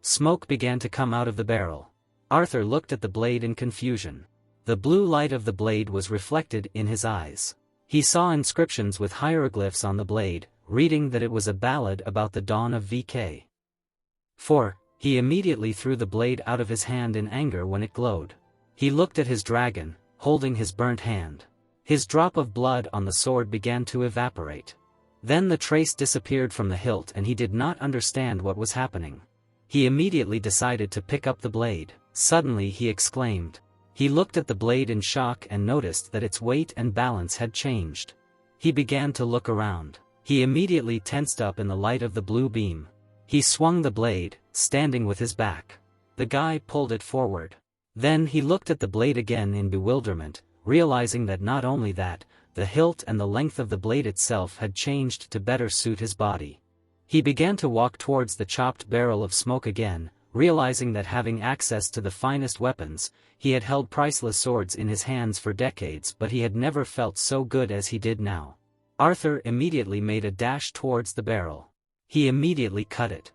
Smoke began to come out of the barrel. Arthur looked at the blade in confusion. The blue light of the blade was reflected in his eyes. He saw inscriptions with hieroglyphs on the blade, reading that it was a ballad about the dawn of VK. 4. He immediately threw the blade out of his hand in anger when it glowed. He looked at his dragon, holding his burnt hand. His drop of blood on the sword began to evaporate. Then the trace disappeared from the hilt and he did not understand what was happening. He immediately decided to pick up the blade. Suddenly he exclaimed. He looked at the blade in shock and noticed that its weight and balance had changed. He began to look around. He immediately tensed up in the light of the blue beam. He swung the blade, standing with his back. The guy pulled it forward. Then he looked at the blade again in bewilderment, realizing that not only that, the hilt and the length of the blade itself had changed to better suit his body. He began to walk towards the chopped barrel of smoke again, realizing that having access to the finest weapons, he had held priceless swords in his hands for decades, but he had never felt so good as he did now. Arthur immediately made a dash towards the barrel. He immediately cut it.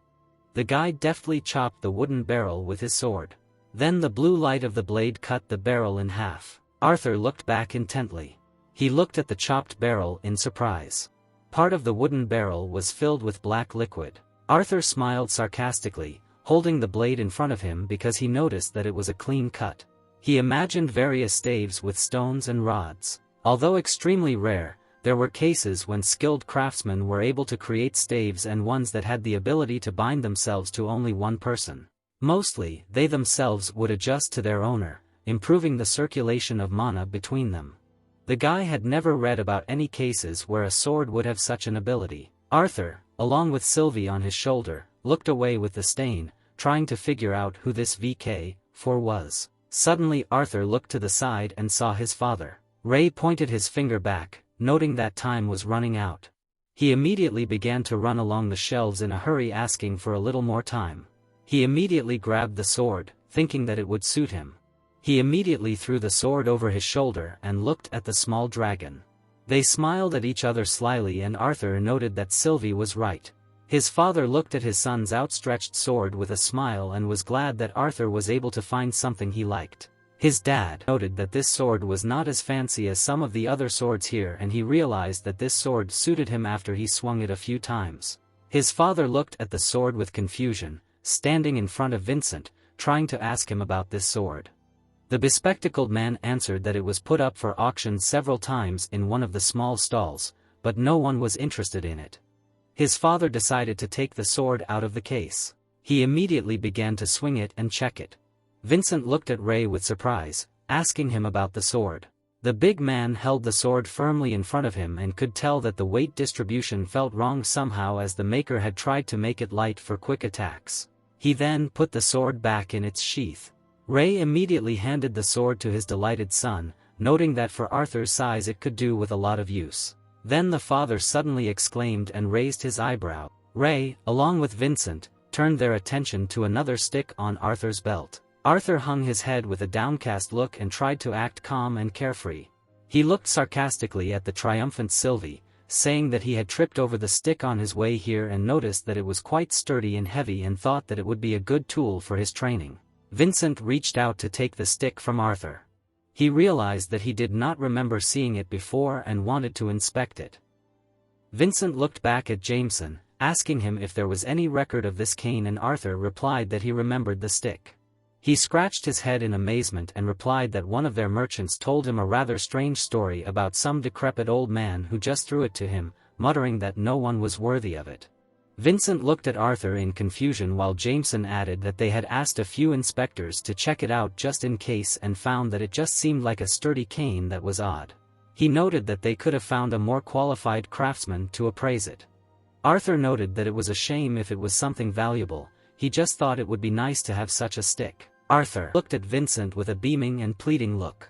The guy deftly chopped the wooden barrel with his sword. Then the blue light of the blade cut the barrel in half. Arthur looked back intently. He looked at the chopped barrel in surprise. Part of the wooden barrel was filled with black liquid. Arthur smiled sarcastically, holding the blade in front of him because he noticed that it was a clean cut. He imagined various staves with stones and rods. Although extremely rare, there were cases when skilled craftsmen were able to create staves and ones that had the ability to bind themselves to only one person. Mostly, they themselves would adjust to their owner, improving the circulation of mana between them. The guy had never read about any cases where a sword would have such an ability. Arthur, along with Sylvie on his shoulder, looked away with the stain, trying to figure out who this VK4 was. Suddenly Arthur looked to the side and saw his father. Ray pointed his finger back, noting that time was running out. He immediately began to run along the shelves in a hurry, asking for a little more time. He immediately grabbed the sword, thinking that it would suit him. He immediately threw the sword over his shoulder and looked at the small dragon. They smiled at each other slyly and Arthur noted that Sylvie was right. His father looked at his son's outstretched sword with a smile and was glad that Arthur was able to find something he liked. His dad noted that this sword was not as fancy as some of the other swords here, and he realized that this sword suited him after he swung it a few times. His father looked at the sword with confusion, standing in front of Vincent, trying to ask him about this sword. The bespectacled man answered that it was put up for auction several times in one of the small stalls, but no one was interested in it. His father decided to take the sword out of the case. He immediately began to swing it and check it. Vincent looked at Ray with surprise, asking him about the sword. The big man held the sword firmly in front of him and could tell that the weight distribution felt wrong somehow, as the maker had tried to make it light for quick attacks. He then put the sword back in its sheath. Ray immediately handed the sword to his delighted son, noting that for Arthur's size it could do with a lot of use. Then the father suddenly exclaimed and raised his eyebrow. Ray, along with Vincent, turned their attention to another stick on Arthur's belt. Arthur hung his head with a downcast look and tried to act calm and carefree. He looked sarcastically at the triumphant Sylvie, saying that he had tripped over the stick on his way here and noticed that it was quite sturdy and heavy and thought that it would be a good tool for his training. Vincent reached out to take the stick from Arthur. He realized that he did not remember seeing it before and wanted to inspect it. Vincent looked back at Jameson, asking him if there was any record of this cane, and Arthur replied that he remembered the stick. He scratched his head in amazement and replied that one of their merchants told him a rather strange story about some decrepit old man who just threw it to him, muttering that no one was worthy of it. Vincent looked at Arthur in confusion while Jameson added that they had asked a few inspectors to check it out just in case and found that it just seemed like a sturdy cane that was odd. He noted that they could have found a more qualified craftsman to appraise it. Arthur noted that it was a shame if it was something valuable, he just thought it would be nice to have such a stick. Arthur looked at Vincent with a beaming and pleading look.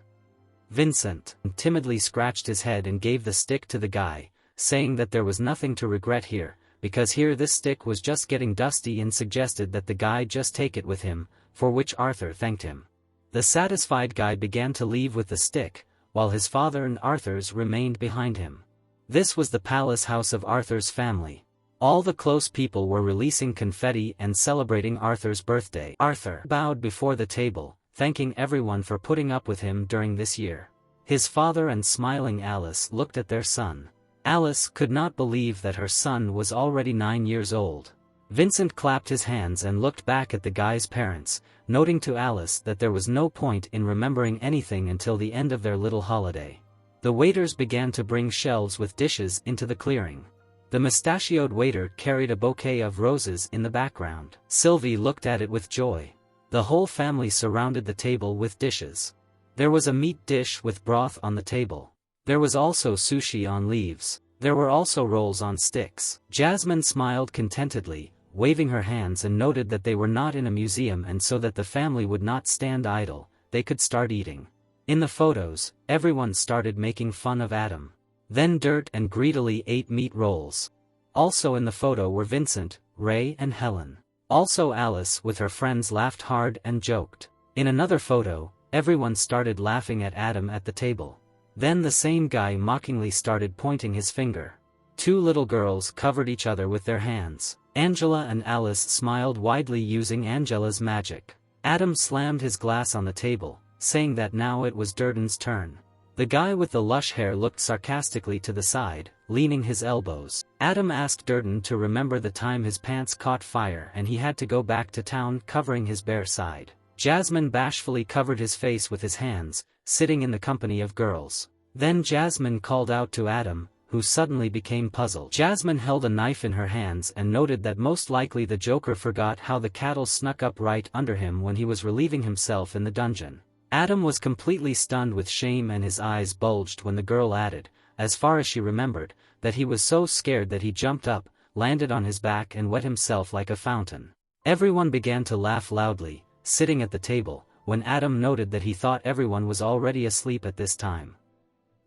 Vincent timidly scratched his head and gave the stick to the guy, saying that there was nothing to regret here, because here this stick was just getting dusty, and suggested that the guy just take it with him, for which Arthur thanked him. The satisfied guy began to leave with the stick, while his father and Arthur's remained behind him. This was the palace house of Arthur's family. All the close people were releasing confetti and celebrating Arthur's birthday. Arthur bowed before the table, thanking everyone for putting up with him during this year. His father and smiling Alice looked at their son. Alice could not believe that her son was already 9 years old. Vincent clapped his hands and looked back at the guy's parents, noting to Alice that there was no point in remembering anything until the end of their little holiday. The waiters began to bring shelves with dishes into the clearing. The mustachioed waiter carried a bouquet of roses in the background. Sylvie looked at it with joy. The whole family surrounded the table with dishes. There was a meat dish with broth on the table. There was also sushi on leaves. There were also rolls on sticks. Jasmine smiled contentedly, waving her hands, and noted that they were not in a museum, and so that the family would not stand idle, they could start eating. In the photos, everyone started making fun of Adam. Then Dirt and greedily ate meat rolls. Also in the photo were Vincent, Ray and Helen. Also Alice with her friends laughed hard and joked. In another photo, everyone started laughing at Adam at the table. Then the same guy mockingly started pointing his finger. Two little girls covered each other with their hands. Angela and Alice smiled widely using Angela's magic. Adam slammed his glass on the table, saying that now it was Durden's turn. The guy with the lush hair looked sarcastically to the side, leaning his elbows. Adam asked Durden to remember the time his pants caught fire and he had to go back to town covering his bare side. Jasmine bashfully covered his face with his hands, sitting in the company of girls. Then Jasmine called out to Adam, who suddenly became puzzled. Jasmine held a knife in her hands and noted that most likely the Joker forgot how the cattle snuck up right under him when he was relieving himself in the dungeon. Adam was completely stunned with shame and his eyes bulged when the girl added, as far as she remembered, that he was so scared that he jumped up, landed on his back and wet himself like a fountain. Everyone began to laugh loudly, sitting at the table, when Adam noted that he thought everyone was already asleep at this time.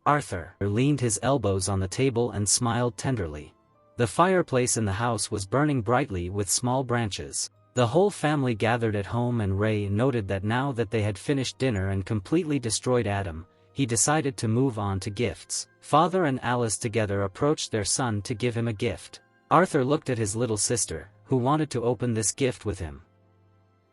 Arthur leaned his elbows on the table and smiled tenderly. The fireplace in the house was burning brightly with small branches. The whole family gathered at home, and Ray noted that now that they had finished dinner and completely destroyed Adam, he decided to move on to gifts. Father and Alice together approached their son to give him a gift. Arthur looked at his little sister, who wanted to open this gift with him.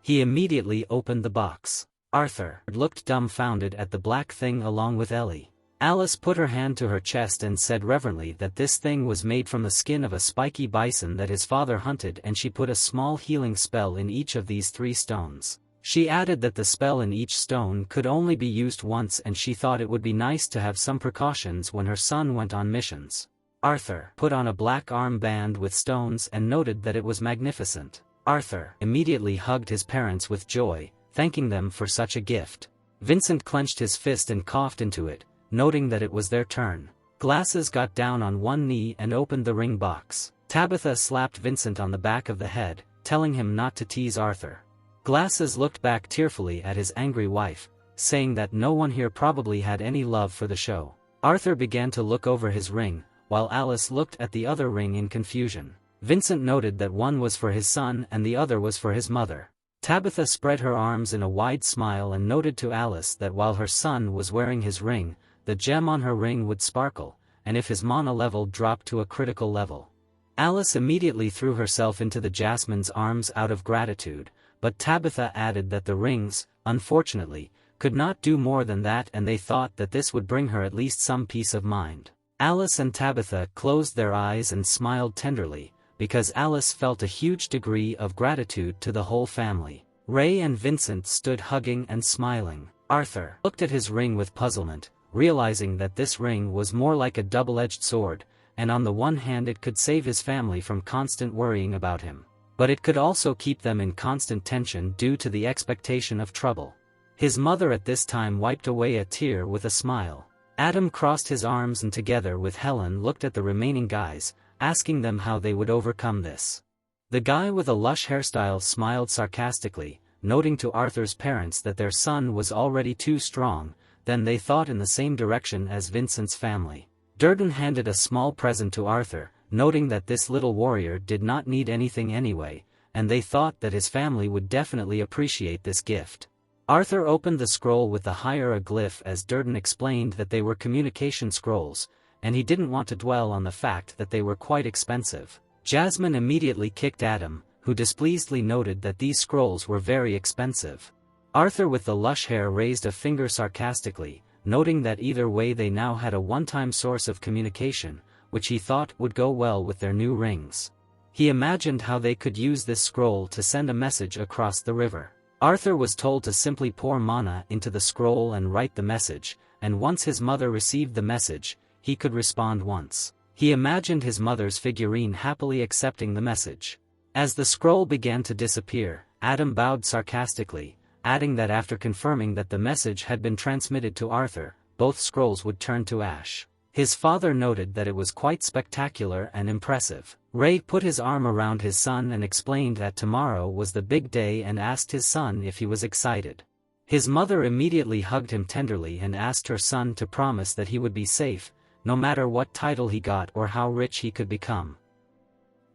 He immediately opened the box. Arthur looked dumbfounded at the black thing along with Ellie. Alice put her hand to her chest and said reverently that this thing was made from the skin of a spiky bison that his father hunted, and she put a small healing spell in each of these 3 stones. She added that the spell in each stone could only be used once, and she thought it would be nice to have some precautions when her son went on missions. Arthur put on a black armband with stones and noted that it was magnificent. Arthur immediately hugged his parents with joy, thanking them for such a gift. Vincent clenched his fist and coughed into it, noting that it was their turn. Glasses got down on one knee and opened the ring box. Tabitha slapped Vincent on the back of the head, telling him not to tease Arthur. Glasses looked back tearfully at his angry wife, saying that no one here probably had any love for the show. Arthur began to look over his ring, while Alice looked at the other ring in confusion. Vincent noted that one was for his son and the other was for his mother. Tabitha spread her arms in a wide smile and noted to Alice that while her son was wearing his ring, the gem on her ring would sparkle, and if his mana level dropped to a critical level. Alice immediately threw herself into the Jasmine's arms out of gratitude, but Tabitha added that the rings, unfortunately, could not do more than that, and they thought that this would bring her at least some peace of mind. Alice and Tabitha closed their eyes and smiled tenderly, because Alice felt a huge degree of gratitude to the whole family. Ray and Vincent stood hugging and smiling. Arthur looked at his ring with puzzlement, realizing that this ring was more like a double-edged sword, and on the one hand it could save his family from constant worrying about him, but it could also keep them in constant tension due to the expectation of trouble. His mother at this time wiped away a tear with a smile. Adam crossed his arms and together with Helen looked at the remaining guys, asking them how they would overcome this. The guy with a lush hairstyle smiled sarcastically, noting to Arthur's parents that their son was already too strong. Then they thought in the same direction as Vincent's family. Durden handed a small present to Arthur, noting that this little warrior did not need anything anyway, and they thought that his family would definitely appreciate this gift. Arthur opened the scroll with the hieroglyph as Durden explained that they were communication scrolls, and he didn't want to dwell on the fact that they were quite expensive. Jasmine immediately kicked Adam, who displeasedly noted that these scrolls were very expensive. Arthur with the lush hair raised a finger sarcastically, noting that either way they now had a one-time source of communication, which he thought would go well with their new rings. He imagined how they could use this scroll to send a message across the river. Arthur was told to simply pour mana into the scroll and write the message, and once his mother received the message, he could respond once. He imagined his mother's figurine happily accepting the message. As the scroll began to disappear, Adam bowed sarcastically, adding that after confirming that the message had been transmitted to Arthur, both scrolls would turn to ash. His father noted that it was quite spectacular and impressive. Ray put his arm around his son and explained that tomorrow was the big day and asked his son if he was excited. His mother immediately hugged him tenderly and asked her son to promise that he would be safe, no matter what title he got or how rich he could become.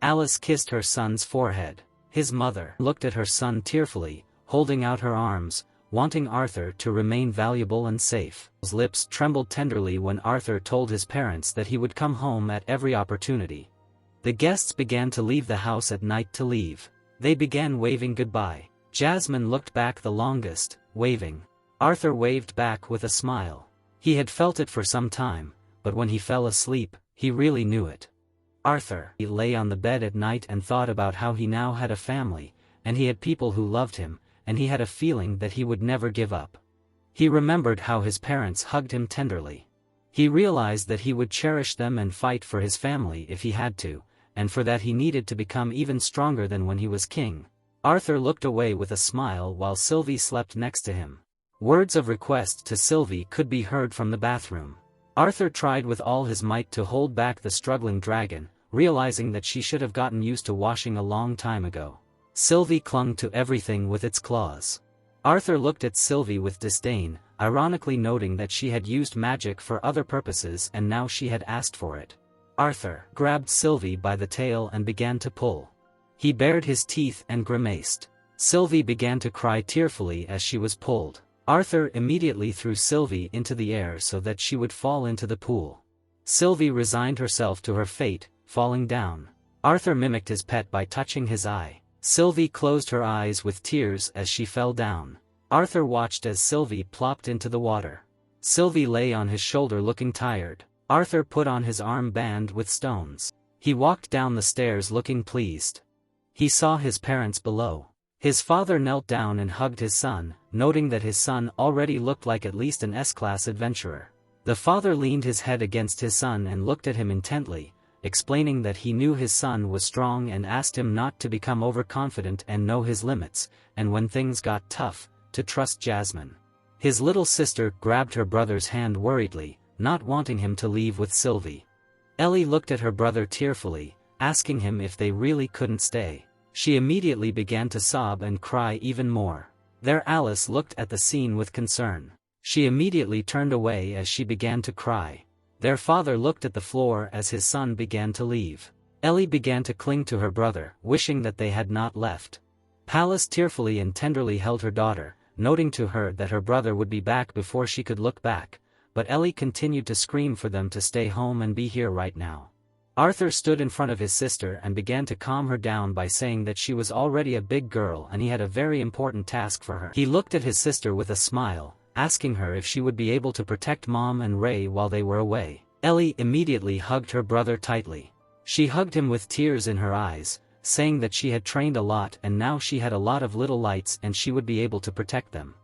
Alice kissed her son's forehead. His mother looked at her son tearfully, holding out her arms, wanting Arthur to remain valuable and safe. His lips trembled tenderly when Arthur told his parents that he would come home at every opportunity. The guests began to leave the house at night to leave. They began waving goodbye. Jasmine looked back the longest, waving. Arthur waved back with a smile. He had felt it for some time, but when he fell asleep, he really knew it. Arthur lay on the bed at night and thought about how he now had a family, and he had people who loved him, and he had a feeling that he would never give up. He remembered how his parents hugged him tenderly. He realized that he would cherish them and fight for his family if he had to, and for that he needed to become even stronger than when he was king. Arthur looked away with a smile while Sylvie slept next to him. Words of request to Sylvie could be heard from the bathroom. Arthur tried with all his might to hold back the struggling dragon, realizing that she should have gotten used to washing a long time ago. Sylvie clung to everything with its claws. Arthur looked at Sylvie with disdain, ironically noting that she had used magic for other purposes and now she had asked for it. Arthur grabbed Sylvie by the tail and began to pull. He bared his teeth and grimaced. Sylvie began to cry tearfully as she was pulled. Arthur immediately threw Sylvie into the air so that she would fall into the pool. Sylvie resigned herself to her fate, falling down. Arthur mimicked his pet by touching his eye. Sylvie closed her eyes with tears as she fell down. Arthur watched as Sylvie plopped into the water. Sylvie lay on his shoulder looking tired. Arthur put on his armband with stones. He walked down the stairs looking pleased. He saw his parents below. His father knelt down and hugged his son, noting that his son already looked like at least an S-class adventurer. The father leaned his head against his son and looked at him intently, explaining that he knew his son was strong and asked him not to become overconfident and know his limits, and when things got tough, to trust Jasmine. His little sister grabbed her brother's hand worriedly, not wanting him to leave with Sylvie. Ellie looked at her brother tearfully, asking him if they really couldn't stay. She immediately began to sob and cry even more. There Alice looked at the scene with concern. She immediately turned away as she began to cry. Their father looked at the floor as his son began to leave. Ellie began to cling to her brother, wishing that they had not left. Pallas tearfully and tenderly held her daughter, noting to her that her brother would be back before she could look back, but Ellie continued to scream for them to stay home and be here right now. Arthur stood in front of his sister and began to calm her down by saying that she was already a big girl and he had a very important task for her. He looked at his sister with a smile, asking her if she would be able to protect Mom and Ray while they were away. Ellie immediately hugged her brother tightly. She hugged him with tears in her eyes, saying that she had trained a lot and now she had a lot of little lights and she would be able to protect them.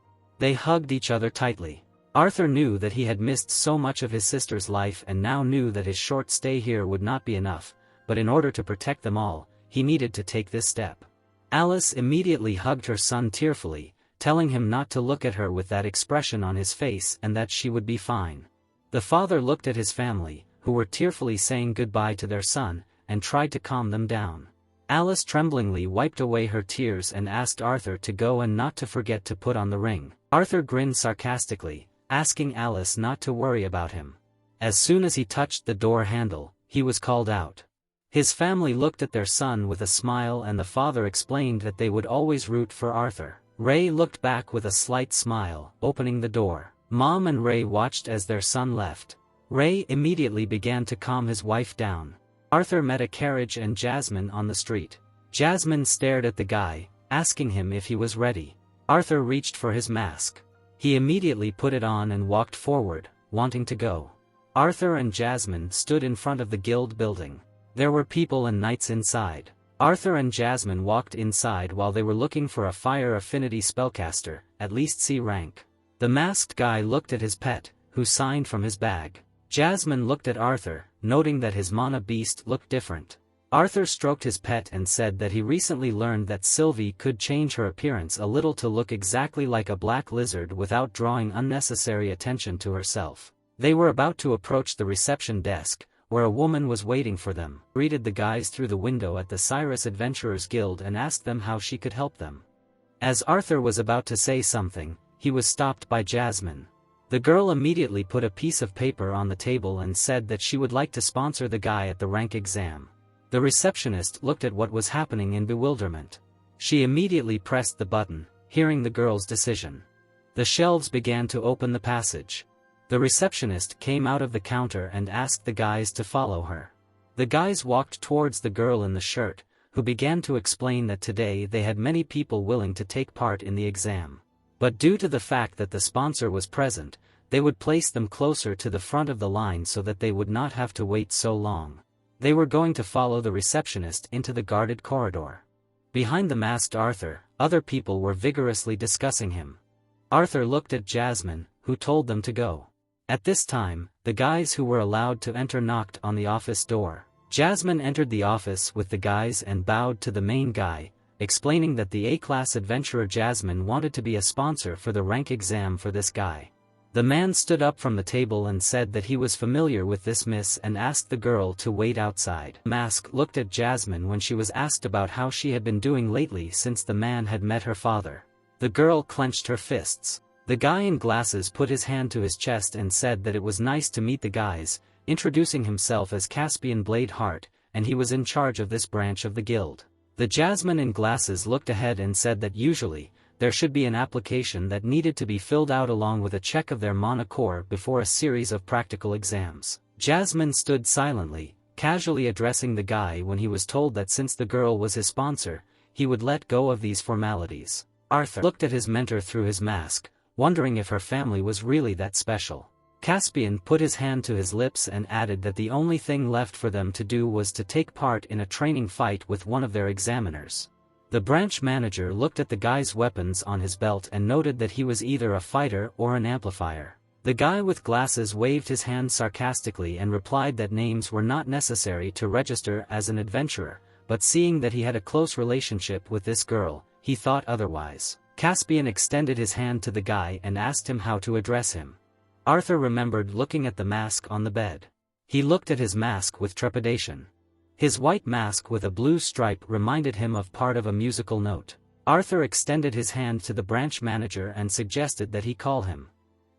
They hugged each other tightly. Arthur knew that he had missed so much of his sister's life and now knew that his short stay here would not be enough, but in order to protect them all, he needed to take this step. Alice immediately hugged her son tearfully, telling him not to look at her with that expression on his face and that she would be fine. The father looked at his family, who were tearfully saying goodbye to their son, and tried to calm them down. Alice tremblingly wiped away her tears and asked Arthur to go and not to forget to put on the ring. Arthur grinned sarcastically, asking Alice not to worry about him. As soon as he touched the door handle, he was called out. His family looked at their son with a smile and the father explained that they would always root for Arthur. Ray looked back with a slight smile, opening the door. Mom and Ray watched as their son left. Ray immediately began to calm his wife down. Arthur met a carriage and Jasmine on the street. Jasmine stared at the guy, asking him if he was ready. Arthur reached for his mask. He immediately put it on and walked forward, wanting to go. Arthur and Jasmine stood in front of the guild building. There were people and knights inside. Arthur and Jasmine walked inside while they were looking for a fire affinity spellcaster, at least C rank. The masked guy looked at his pet, who signed from his bag. Jasmine looked at Arthur, noting that his mana beast looked different. Arthur stroked his pet and said that he recently learned that Sylvie could change her appearance a little to look exactly like a black lizard without drawing unnecessary attention to herself. They were about to approach the reception desk, where a woman was waiting for them, greeted the guys through the window at the Cyrus Adventurers Guild and asked them how she could help them. As Arthur was about to say something, he was stopped by Jasmine. The girl immediately put a piece of paper on the table and said that she would like to sponsor the guy at the rank exam. The receptionist looked at what was happening in bewilderment. She immediately pressed the button, hearing the girl's decision. The shelves began to open the passage. The receptionist came out of the counter and asked the guys to follow her. The guys walked towards the girl in the shirt, who began to explain that today they had many people willing to take part in the exam. But due to the fact that the sponsor was present, they would place them closer to the front of the line so that they would not have to wait so long. They were going to follow the receptionist into the guarded corridor. Behind the masked Arthur, other people were vigorously discussing him. Arthur looked at Jasmine, who told them to go. At this time, the guys who were allowed to enter knocked on the office door. Jasmine entered the office with the guys and bowed to the main guy, explaining that the A-class adventurer Jasmine wanted to be a sponsor for the rank exam for this guy. The man stood up from the table and said that he was familiar with this miss and asked the girl to wait outside. Mask looked at Jasmine when she was asked about how she had been doing lately since the man had met her father. The girl clenched her fists. The guy in glasses put his hand to his chest and said that it was nice to meet the guys, introducing himself as Caspian Blade Heart, and he was in charge of this branch of the guild. The Jasmine in glasses looked ahead and said that usually, there should be an application that needed to be filled out along with a check of their mana core before a series of practical exams. Jasmine stood silently, casually addressing the guy when he was told that since the girl was his sponsor, he would let go of these formalities. Arthur looked at his mentor through his mask, wondering if her family was really that special. Caspian put his hand to his lips and added that the only thing left for them to do was to take part in a training fight with one of their examiners. The branch manager looked at the guy's weapons on his belt and noted that he was either a fighter or an amplifier. The guy with glasses waved his hand sarcastically and replied that names were not necessary to register as an adventurer, but seeing that he had a close relationship with this girl, he thought otherwise. Caspian extended his hand to the guy and asked him how to address him. Arthur remembered looking at the mask on the bed. He looked at his mask with trepidation. His white mask with a blue stripe reminded him of part of a musical note. Arthur extended his hand to the branch manager and suggested that he call him.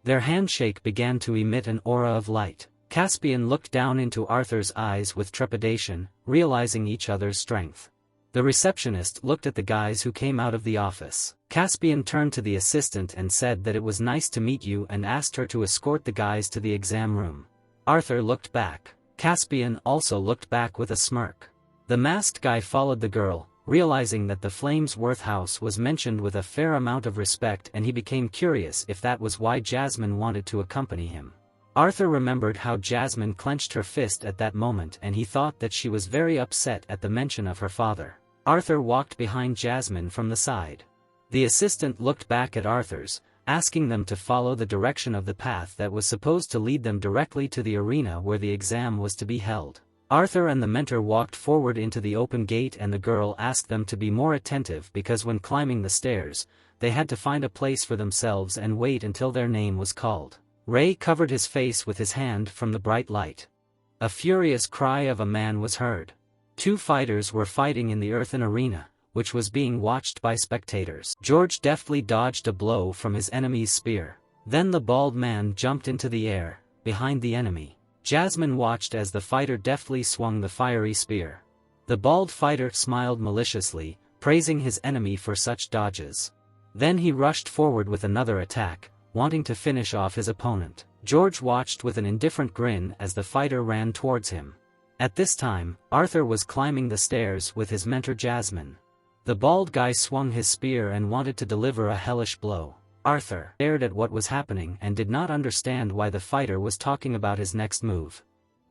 Their handshake began to emit an aura of light. Caspian looked down into Arthur's eyes with trepidation, realizing each other's strength. The receptionist looked at the guys who came out of the office. Caspian turned to the assistant and said that it was nice to meet you and asked her to escort the guys to the exam room. Arthur looked back. Caspian also looked back with a smirk. The masked guy followed the girl, realizing that the Flamesworth house was mentioned with a fair amount of respect, and he became curious if that was why Jasmine wanted to accompany him. Arthur remembered how Jasmine clenched her fist at that moment, and he thought that she was very upset at the mention of her father. Arthur walked behind Jasmine from the side. The assistant looked back at Arthur's, asking them to follow the direction of the path that was supposed to lead them directly to the arena where the exam was to be held. Arthur and the mentor walked forward into the open gate, and the girl asked them to be more attentive because when climbing the stairs, they had to find a place for themselves and wait until their name was called. Ray covered his face with his hand from the bright light. A furious cry of a man was heard. 2 fighters were fighting in the earthen arena, which was being watched by spectators. George deftly dodged a blow from his enemy's spear. Then the bald man jumped into the air, behind the enemy. Jasmine watched as the fighter deftly swung the fiery spear. The bald fighter smiled maliciously, praising his enemy for such dodges. Then he rushed forward with another attack, wanting to finish off his opponent. George watched with an indifferent grin as the fighter ran towards him. At this time, Arthur was climbing the stairs with his mentor Jasmine. The bald guy swung his spear and wanted to deliver a hellish blow. Arthur stared at what was happening and did not understand why the fighter was talking about his next move.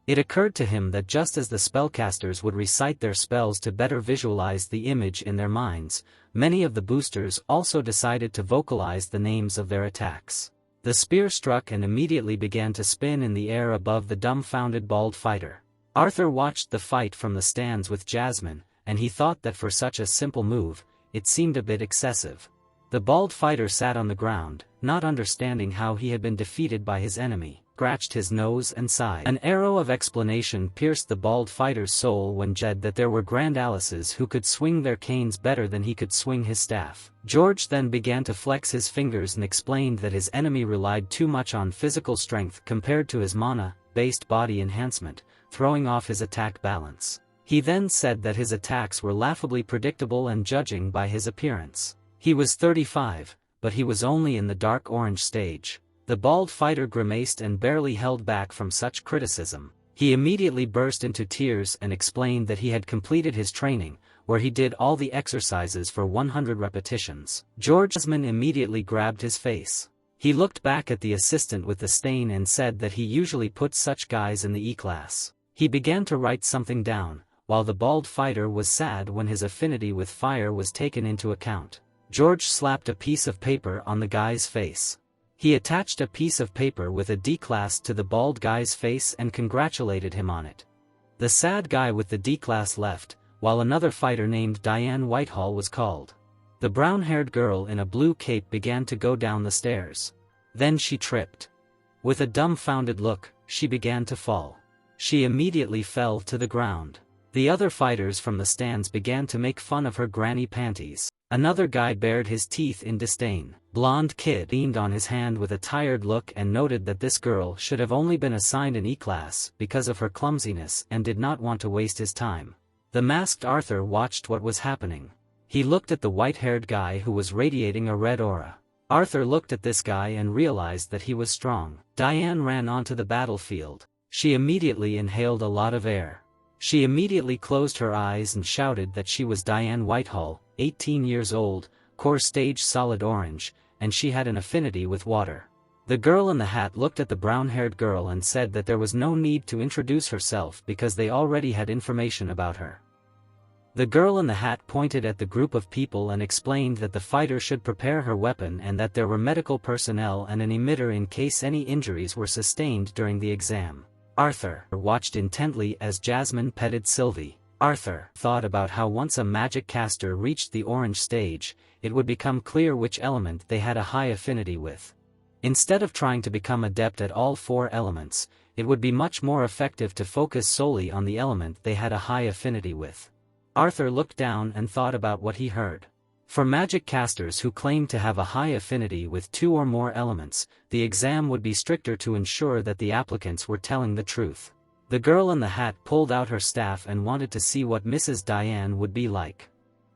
It occurred to him that just as the spellcasters would recite their spells to better visualize the image in their minds, many of the boosters also decided to vocalize the names of their attacks. The spear struck and immediately began to spin in the air above the dumbfounded bald fighter. Arthur watched the fight from the stands with Jasmine, and he thought that for such a simple move, it seemed a bit excessive. The bald fighter sat on the ground, not understanding how he had been defeated by his enemy, scratched his nose and sighed. An arrow of explanation pierced the bald fighter's soul when said that there were Grand Alices who could swing their canes better than he could swing his staff. George then began to flex his fingers and explained that his enemy relied too much on physical strength compared to his mana-based body enhancement, throwing off his attack balance. He then said that his attacks were laughably predictable and judging by his appearance. He was 35, but he was only in the dark orange stage. The bald fighter grimaced and barely held back from such criticism. He immediately burst into tears and explained that he had completed his training, where he did all the exercises for 100 repetitions. Jasmine immediately grabbed his face. He looked back at the assistant with the stain and said that he usually puts such guys in the E-class. He began to write something down, while the bald fighter was sad when his affinity with fire was taken into account. George slapped a piece of paper on the guy's face. He attached a piece of paper with a D-class to the bald guy's face and congratulated him on it. The sad guy with the D-class left, while another fighter named Diane Whitehall was called. The brown-haired girl in a blue cape began to go down the stairs. Then she tripped. With a dumbfounded look, she began to fall. She immediately fell to the ground. The other fighters from the stands began to make fun of her granny panties. Another guy bared his teeth in disdain. Blonde kid leaned on his hand with a tired look and noted that this girl should have only been assigned an E-class because of her clumsiness and did not want to waste his time. The masked Arthur watched what was happening. He looked at the white-haired guy who was radiating a red aura. Arthur looked at this guy and realized that he was strong. Diane ran onto the battlefield. She immediately inhaled a lot of air. She immediately closed her eyes and shouted that she was Diane Whitehall, 18 years old, core stage solid orange, and she had an affinity with water. The girl in the hat looked at the brown-haired girl and said that there was no need to introduce herself because they already had information about her. The girl in the hat pointed at the group of people and explained that the fighter should prepare her weapon and that there were medical personnel and an emitter in case any injuries were sustained during the exam. Arthur watched intently as Jasmine petted Sylvie. Arthur thought about how once a magic caster reached the orange stage, it would become clear which element they had a high affinity with. Instead of trying to become adept at all 4 elements, it would be much more effective to focus solely on the element they had a high affinity with. Arthur looked down and thought about what he heard. For magic casters who claimed to have a high affinity with 2 or more elements, the exam would be stricter to ensure that the applicants were telling the truth. The girl in the hat pulled out her staff and wanted to see what Mrs. Diane would be like.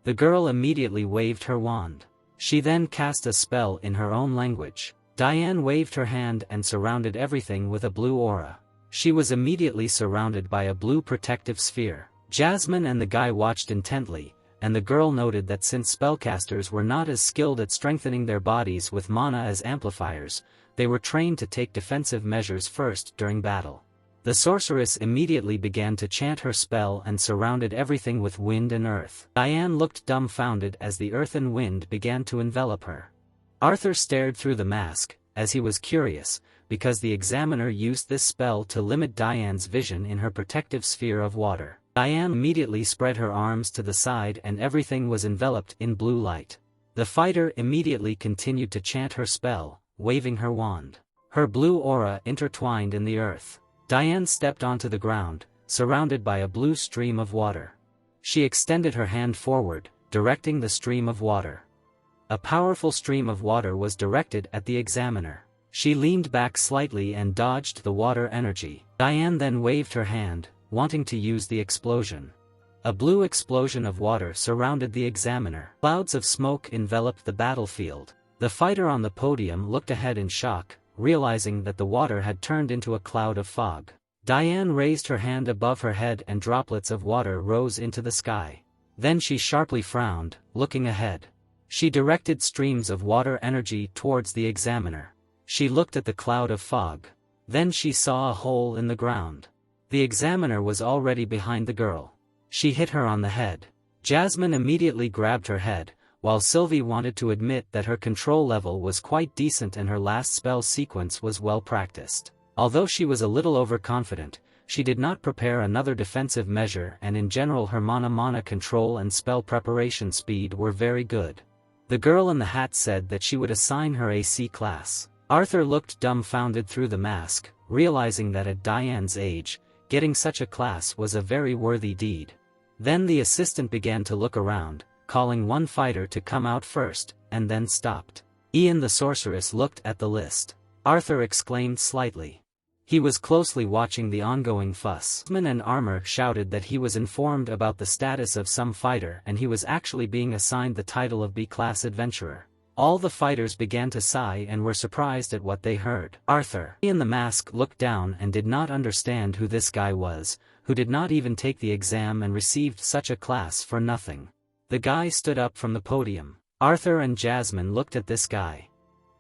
The girl immediately waved her wand. She then cast a spell in her own language. Diane waved her hand and surrounded everything with a blue aura. She was immediately surrounded by a blue protective sphere. Jasmine and the guy watched intently, and the girl noted that since spellcasters were not as skilled at strengthening their bodies with mana as amplifiers, they were trained to take defensive measures first during battle. The sorceress immediately began to chant her spell and surrounded everything with wind and earth. Diane looked dumbfounded as the earth and wind began to envelop her. Arthur stared through the mask, as he was curious, because the examiner used this spell to limit Diane's vision in her protective sphere of water. Diane immediately spread her arms to the side and everything was enveloped in blue light. The fighter immediately continued to chant her spell, waving her wand. Her blue aura intertwined in the earth. Diane stepped onto the ground, surrounded by a blue stream of water. She extended her hand forward, directing the stream of water. A powerful stream of water was directed at the examiner. She leaned back slightly and dodged the water energy. Diane then waved her hand, wanting to use the explosion. A blue explosion of water surrounded the examiner. Clouds of smoke enveloped the battlefield. The fighter on the podium looked ahead in shock, realizing that the water had turned into a cloud of fog. Diane raised her hand above her head and droplets of water rose into the sky. Then she sharply frowned, looking ahead. She directed streams of water energy towards the examiner. She looked at the cloud of fog. Then she saw a hole in the ground. The examiner was already behind the girl. She hit her on the head. Jasmine immediately grabbed her head, while Sylvie wanted to admit that her control level was quite decent and her last spell sequence was well practiced. Although she was a little overconfident, she did not prepare another defensive measure and in general her mana control and spell preparation speed were very good. The girl in the hat said that she would assign her a C class. Arthur looked dumbfounded through the mask, realizing that at Diane's age, getting such a class was a very worthy deed. Then the assistant began to look around, calling one fighter to come out first, and then stopped. Ian the sorceress looked at the list. Arthur exclaimed slightly. He was closely watching the ongoing fuss. Jasmine and Armor shouted that he was informed about the status of some fighter and he was actually being assigned the title of B-class adventurer. All the fighters began to sigh and were surprised at what they heard. Arthur, Ian the mask looked down and did not understand who this guy was, who did not even take the exam and received such a class for nothing. The guy stood up from the podium. Arthur and Jasmine looked at this guy.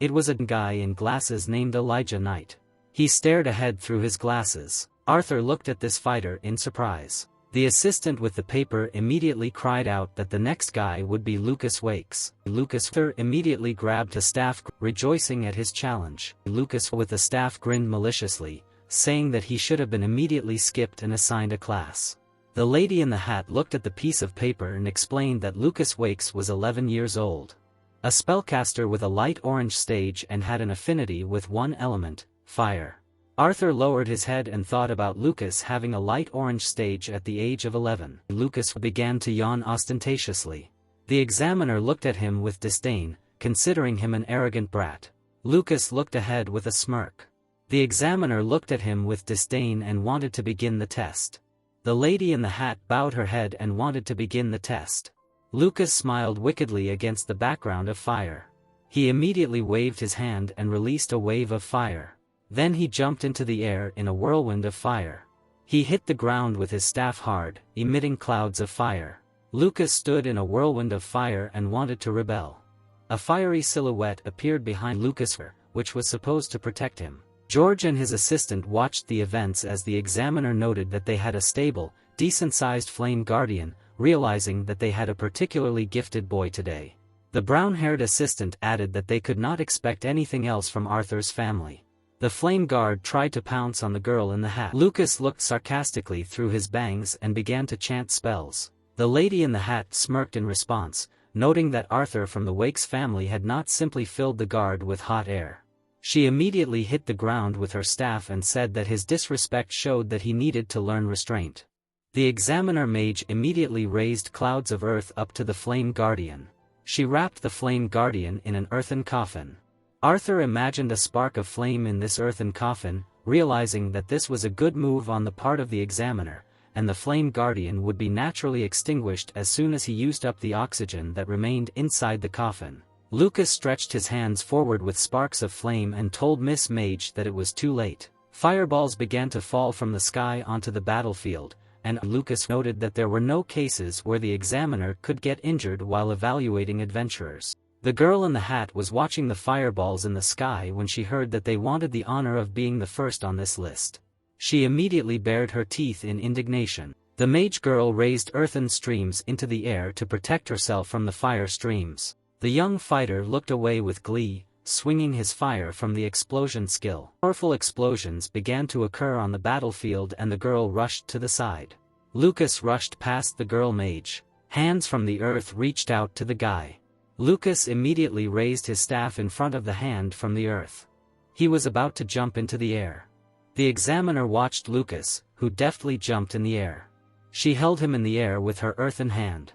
It was a guy in glasses named Elijah Knight. He stared ahead through his glasses. Arthur looked at this fighter in surprise. The assistant with the paper immediately cried out that the next guy would be Lucas Wakes. Lucas immediately grabbed a staff, rejoicing at his challenge. Lucas with the staff grinned maliciously, saying that he should have been immediately skipped and assigned a class. The lady in the hat looked at the piece of paper and explained that Lucas Wakes was 11 years old. A spellcaster with a light orange stage and had an affinity with one element, fire. Arthur lowered his head and thought about Lucas having a light orange stage at the age of 11. Lucas began to yawn ostentatiously. The examiner looked at him with disdain, considering him an arrogant brat. Lucas looked ahead with a smirk. The examiner looked at him with disdain and wanted to begin the test. The lady in the hat bowed her head and wanted to begin the test. Lucas smiled wickedly against the background of fire. He immediately waved his hand and released a wave of fire. Then he jumped into the air in a whirlwind of fire. He hit the ground with his staff hard, emitting clouds of fire. Lucas stood in a whirlwind of fire and wanted to rebel. A fiery silhouette appeared behind Lucas, which was supposed to protect him. George and his assistant watched the events as the examiner noted that they had a stable, decent-sized flame guardian, realizing that they had a particularly gifted boy today. The brown-haired assistant added that they could not expect anything else from Arthur's family. The flame guard tried to pounce on the girl in the hat. Lucas looked sarcastically through his bangs and began to chant spells. The lady in the hat smirked in response, noting that Arthur from the Wakes family had not simply filled the guard with hot air. She immediately hit the ground with her staff and said that his disrespect showed that he needed to learn restraint. The examiner mage immediately raised clouds of earth up to the flame guardian. She wrapped the flame guardian in an earthen coffin. Arthur imagined a spark of flame in this earthen coffin, realizing that this was a good move on the part of the examiner, and the flame guardian would be naturally extinguished as soon as he used up the oxygen that remained inside the coffin. Lucas stretched his hands forward with sparks of flame and told Miss Mage that it was too late. Fireballs began to fall from the sky onto the battlefield, and Lucas noted that there were no cases where the examiner could get injured while evaluating adventurers. The girl in the hat was watching the fireballs in the sky when she heard that they wanted the honor of being the first on this list. She immediately bared her teeth in indignation. The mage girl raised earthen streams into the air to protect herself from the fire streams. The young fighter looked away with glee, swinging his fire from the explosion skill. Powerful explosions began to occur on the battlefield and the girl rushed to the side. Lucas rushed past the girl mage. Hands from the earth reached out to the guy. Lucas immediately raised his staff in front of the hand from the earth. He was about to jump into the air. The examiner watched Lucas, who deftly jumped in the air. She held him in the air with her earthen hand.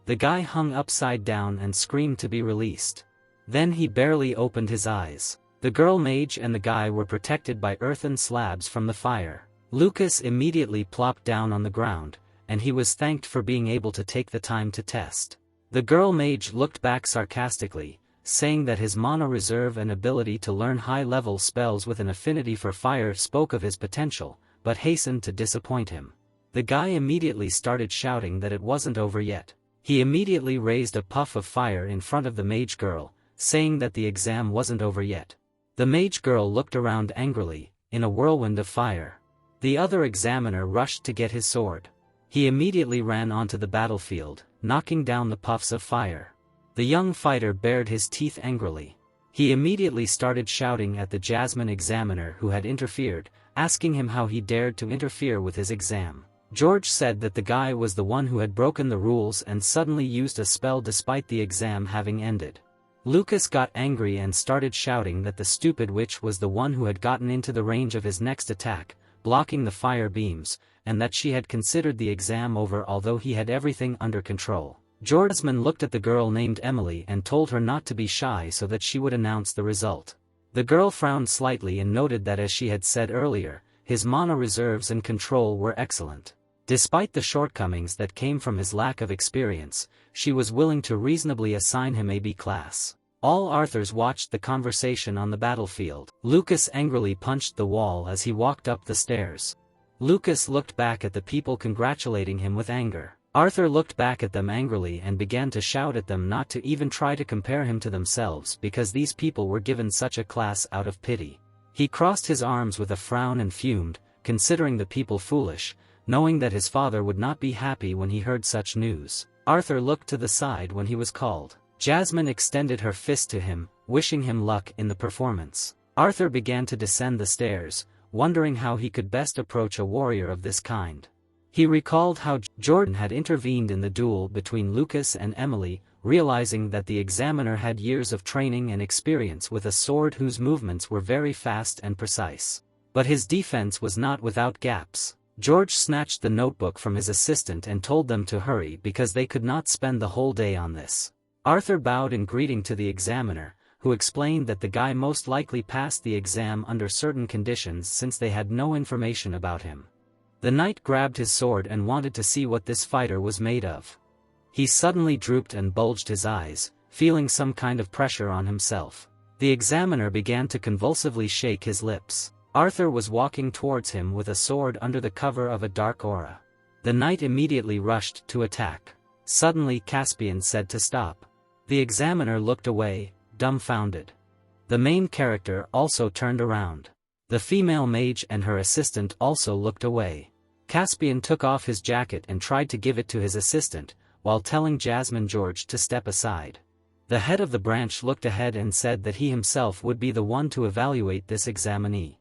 The guy hung upside down and screamed to be released. Then he barely opened his eyes. The girl mage and the guy were protected by earthen slabs from the fire. Lucas immediately plopped down on the ground, and he was thanked for being able to take the time to test. The girl mage looked back sarcastically, saying that his mana reserve and ability to learn high-level spells with an affinity for fire spoke of his potential, but hastened to disappoint him. The guy immediately started shouting that it wasn't over yet. He immediately raised a puff of fire in front of the mage girl, saying that the exam wasn't over yet. The mage girl looked around angrily, in a whirlwind of fire. The other examiner rushed to get his sword. He immediately ran onto the battlefield, knocking down the puffs of fire. The young fighter bared his teeth angrily. He immediately started shouting at the Jasmine examiner who had interfered, asking him how he dared to interfere with his exam. George said that the guy was the one who had broken the rules and suddenly used a spell despite the exam having ended. Lucas got angry and started shouting that the stupid witch was the one who had gotten into the range of his next attack, blocking the fire beams, and that she had considered the exam over although he had everything under control. Jasmine looked at the girl named Emily and told her not to be shy so that she would announce the result. The girl frowned slightly and noted that, as she had said earlier, his mana reserves and control were excellent. Despite the shortcomings that came from his lack of experience, she was willing to reasonably assign him a B class. All Arthurs watched the conversation on the battlefield. Lucas angrily punched the wall as he walked up the stairs. Lucas looked back at the people congratulating him with anger. Arthur looked back at them angrily and began to shout at them not to even try to compare him to themselves because these people were given such a class out of pity. He crossed his arms with a frown and fumed, considering the people foolish, knowing that his father would not be happy when he heard such news. Arthur looked to the side when he was called. Jasmine extended her fist to him, wishing him luck in the performance. Arthur began to descend the stairs, wondering how he could best approach a warrior of this kind. He recalled how Jordan had intervened in the duel between Lucas and Emily, realizing that the examiner had years of training and experience with a sword whose movements were very fast and precise. But his defense was not without gaps. George snatched the notebook from his assistant and told them to hurry because they could not spend the whole day on this. Arthur bowed in greeting to the examiner, who explained that the guy most likely passed the exam under certain conditions since they had no information about him. The knight grabbed his sword and wanted to see what this fighter was made of. He suddenly drooped and bulged his eyes, feeling some kind of pressure on himself. The examiner began to convulsively shake his lips. Arthur was walking towards him with a sword under the cover of a dark aura. The knight immediately rushed to attack. Suddenly Caspian said to stop. The examiner looked away, dumbfounded. The main character also turned around. The female mage and her assistant also looked away. Caspian took off his jacket and tried to give it to his assistant, while telling Jasmine George to step aside. The head of the branch looked ahead and said that he himself would be the one to evaluate this examinee.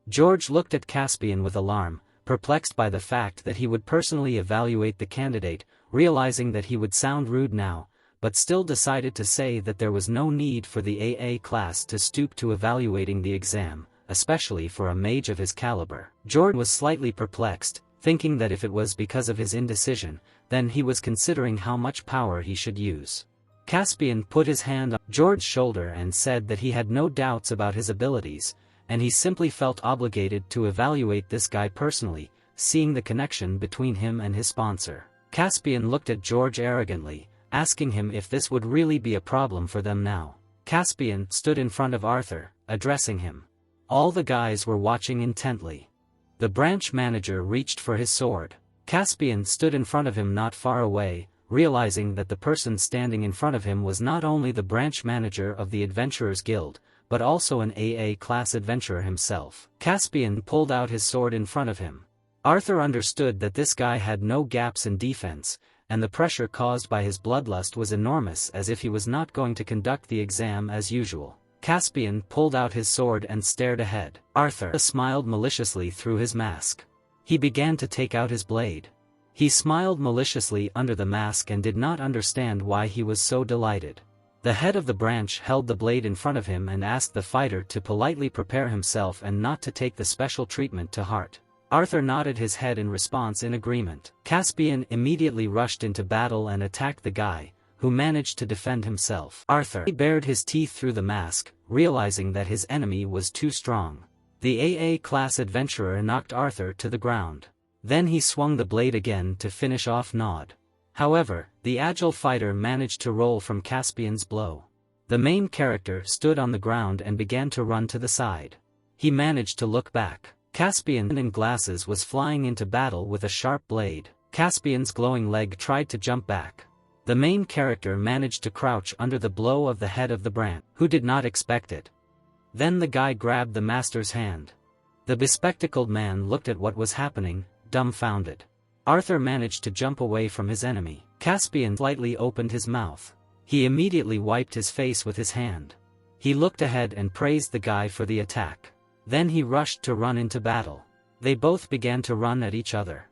George looked at Caspian with alarm, perplexed by the fact that he would personally evaluate the candidate, realizing that he would sound rude now, but still decided to say that there was no need for the AA class to stoop to evaluating the exam, especially for a mage of his caliber. George was slightly perplexed, thinking that if it was because of his indecision, then he was considering how much power he should use. Caspian put his hand on George's shoulder and said that he had no doubts about his abilities, and he simply felt obligated to evaluate this guy personally, seeing the connection between him and his sponsor. Caspian looked at George arrogantly, asking him if this would really be a problem for them now. Caspian stood in front of Arthur, addressing him. All the guys were watching intently. The branch manager reached for his sword. Caspian stood in front of him not far away, realizing that the person standing in front of him was not only the branch manager of the Adventurers Guild, but also an AA-class adventurer himself. Caspian pulled out his sword in front of him. Arthur understood that this guy had no gaps in defense, and the pressure caused by his bloodlust was enormous, as if he was not going to conduct the exam as usual. Caspian pulled out his sword and stared ahead. Arthur smiled maliciously through his mask. He began to take out his blade. He smiled maliciously under the mask and did not understand why he was so delighted. The head of the branch held the blade in front of him and asked the fighter to politely prepare himself and not to take the special treatment to heart. Arthur nodded his head in response in agreement. Caspian immediately rushed into battle and attacked the guy, who managed to defend himself. Arthur bared his teeth through the mask, realizing that his enemy was too strong. The AA-class adventurer knocked Arthur to the ground. Then he swung the blade again to finish off Nod. However, the agile fighter managed to roll from Caspian's blow. The main character stood on the ground and began to run to the side. He managed to look back. Caspian in glasses was flying into battle with a sharp blade. Caspian's glowing leg tried to jump back. The main character managed to crouch under the blow of the head of the branch, who did not expect it. Then the guy grabbed the master's hand. The bespectacled man looked at what was happening, dumbfounded. Arthur managed to jump away from his enemy. Caspian slightly opened his mouth. He immediately wiped his face with his hand. He looked ahead and praised the guy for the attack. Then he rushed to run into battle. They both began to run at each other.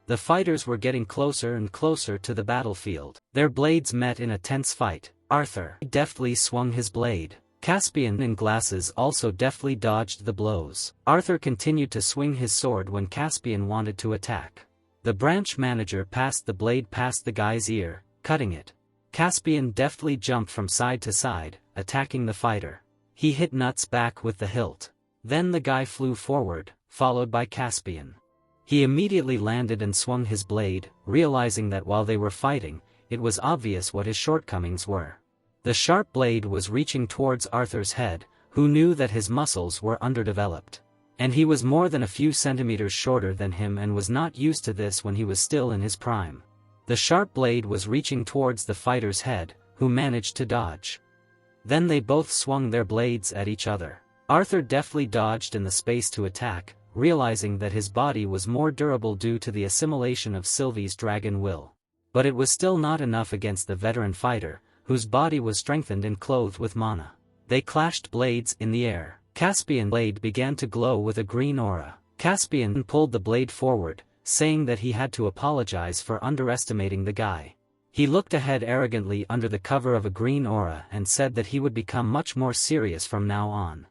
The fighters were getting closer and closer to the battlefield. Their blades met in a tense fight. Arthur deftly swung his blade. Caspian in glasses also deftly dodged the blows. Arthur continued to swing his sword when Caspian wanted to attack. The branch manager passed the blade past the guy's ear, cutting it. Caspian deftly jumped from side to side, attacking the fighter. He hit Nuts back with the hilt. Then the guy flew forward, followed by Caspian. He immediately landed and swung his blade, realizing that while they were fighting, it was obvious what his shortcomings were. The sharp blade was reaching towards Arthur's head, who knew that his muscles were underdeveloped. And he was more than a few centimeters shorter than him and was not used to this when he was still in his prime. The sharp blade was reaching towards the fighter's head, who managed to dodge. Then they both swung their blades at each other. Arthur deftly dodged in the space to attack, realizing that his body was more durable due to the assimilation of Sylvie's dragon will. But it was still not enough against the veteran fighter, whose body was strengthened and clothed with mana. They clashed blades in the air. Caspian's blade began to glow with a green aura. Caspian pulled the blade forward, saying that he had to apologize for underestimating the guy. He looked ahead arrogantly under the cover of a green aura and said that he would become much more serious from now on.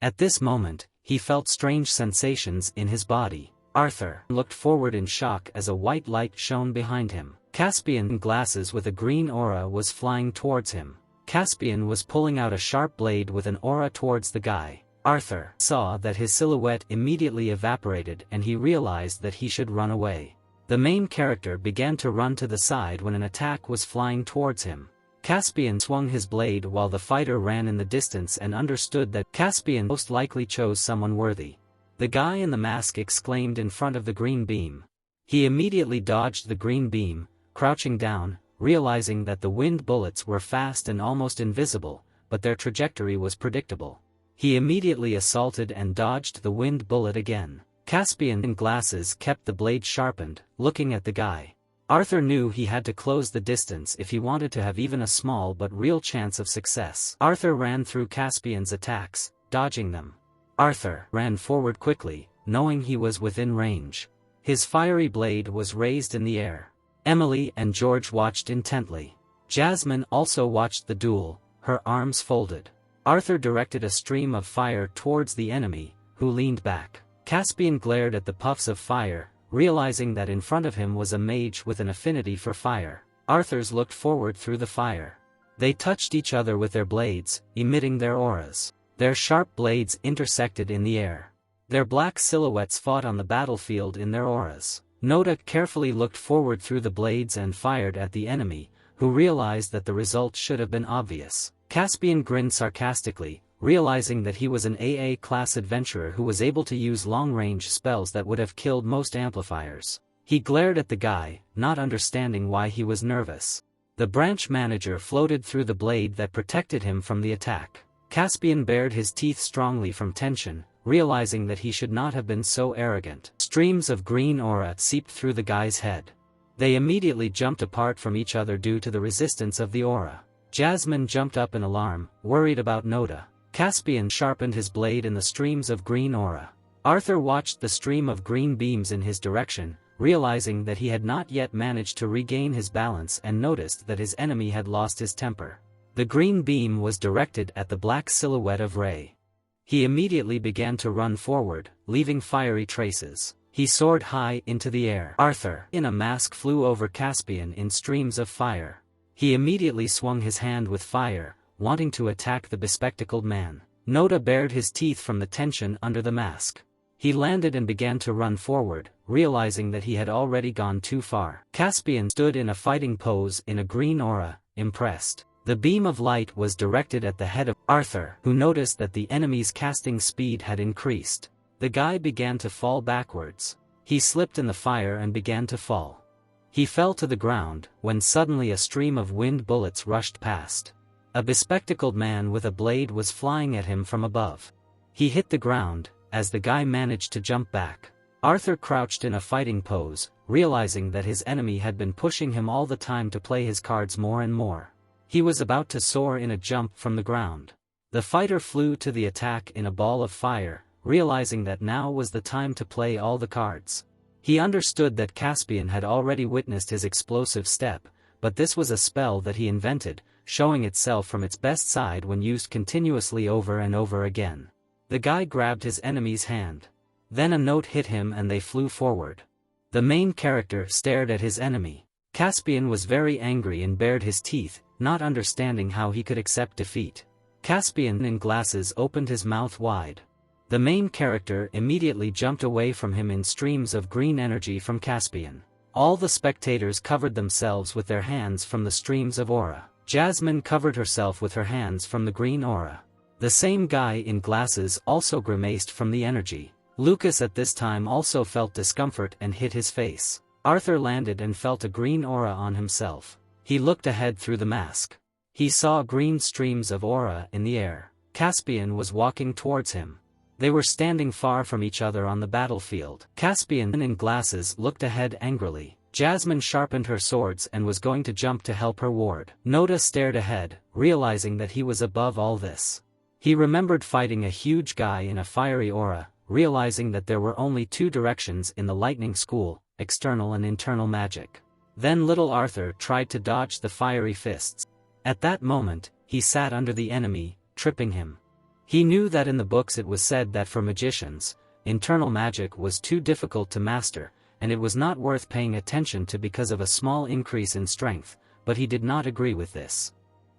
At this moment, he felt strange sensations in his body. Arthur looked forward in shock as a white light shone behind him. Caspian in glasses with a green aura was flying towards him. Caspian was pulling out a sharp blade with an aura towards the guy. Arthur saw that his silhouette immediately evaporated and he realized that he should run away. The main character began to run to the side when an attack was flying towards him. Caspian swung his blade while the fighter ran in the distance and understood that Caspian most likely chose someone worthy. The guy in the mask exclaimed in front of the green beam. He immediately dodged the green beam, crouching down, realizing that the wind bullets were fast and almost invisible, but their trajectory was predictable. He immediately assaulted and dodged the wind bullet again. Caspian in glasses kept the blade sharpened, looking at the guy. Arthur knew he had to close the distance if he wanted to have even a small but real chance of success. Arthur ran through Caspian's attacks, dodging them. Arthur ran forward quickly, knowing he was within range. His fiery blade was raised in the air. Emily and George watched intently. Jasmine also watched the duel, her arms folded. Arthur directed a stream of fire towards the enemy, who leaned back. Caspian glared at the puffs of fire, realizing that in front of him was a mage with an affinity for fire. Arthur's looked forward through the fire. They touched each other with their blades, emitting their auras. Their sharp blades intersected in the air. Their black silhouettes fought on the battlefield in their auras. Noda carefully looked forward through the blades and fired at the enemy, who realized that the result should have been obvious. Caspian grinned sarcastically, realizing that he was an AA-class adventurer who was able to use long-range spells that would have killed most amplifiers. He glared at the guy, not understanding why he was nervous. The branch manager floated through the blade that protected him from the attack. Caspian bared his teeth strongly from tension, realizing that he should not have been so arrogant. Streams of green aura seeped through the guy's head. They immediately jumped apart from each other due to the resistance of the aura. Jasmine jumped up in alarm, worried about Noda. Caspian sharpened his blade in the streams of green aura. Arthur watched the stream of green beams in his direction, realizing that he had not yet managed to regain his balance and noticed that his enemy had lost his temper. The green beam was directed at the black silhouette of Ray. He immediately began to run forward, leaving fiery traces. He soared high into the air. Arthur, in a mask, flew over Caspian in streams of fire. He immediately swung his hand with fire, wanting to attack the bespectacled man. Noda bared his teeth from the tension under the mask. He landed and began to run forward, realizing that he had already gone too far. Caspian stood in a fighting pose in a green aura, impressed. The beam of light was directed at the head of Arthur, who noticed that the enemy's casting speed had increased. The guy began to fall backwards. He slipped in the fire and began to fall. He fell to the ground, when suddenly a stream of wind bullets rushed past. A bespectacled man with a blade was flying at him from above. He hit the ground, as the guy managed to jump back. Arthur crouched in a fighting pose, realizing that his enemy had been pushing him all the time to play his cards more and more. He was about to soar in a jump from the ground. The fighter flew to the attack in a ball of fire, realizing that now was the time to play all the cards. He understood that Caspian had already witnessed his explosive step, but this was a spell that he invented, showing itself from its best side when used continuously over and over again. The guy grabbed his enemy's hand. Then a note hit him and they flew forward. The main character stared at his enemy. Caspian was very angry and bared his teeth, not understanding how he could accept defeat. Caspian in glasses opened his mouth wide. The main character immediately jumped away from him in streams of green energy from Caspian. All the spectators covered themselves with their hands from the streams of aura. Jasmine covered herself with her hands from the green aura. The same guy in glasses also grimaced from the energy. Lucas at this time also felt discomfort and hit his face. Arthur landed and felt a green aura on himself. He looked ahead through the mask. He saw green streams of aura in the air. Caspian was walking towards him. They were standing far from each other on the battlefield. Caspian in glasses looked ahead angrily. Jasmine sharpened her swords and was going to jump to help her ward. Noda stared ahead, realizing that he was above all this. He remembered fighting a huge guy in a fiery aura, realizing that there were only two directions in the lightning school, external and internal magic. Then little Arthur tried to dodge the fiery fists. At that moment, he sat under the enemy, tripping him. He knew that in the books it was said that for magicians, internal magic was too difficult to master, and it was not worth paying attention to because of a small increase in strength, but he did not agree with this.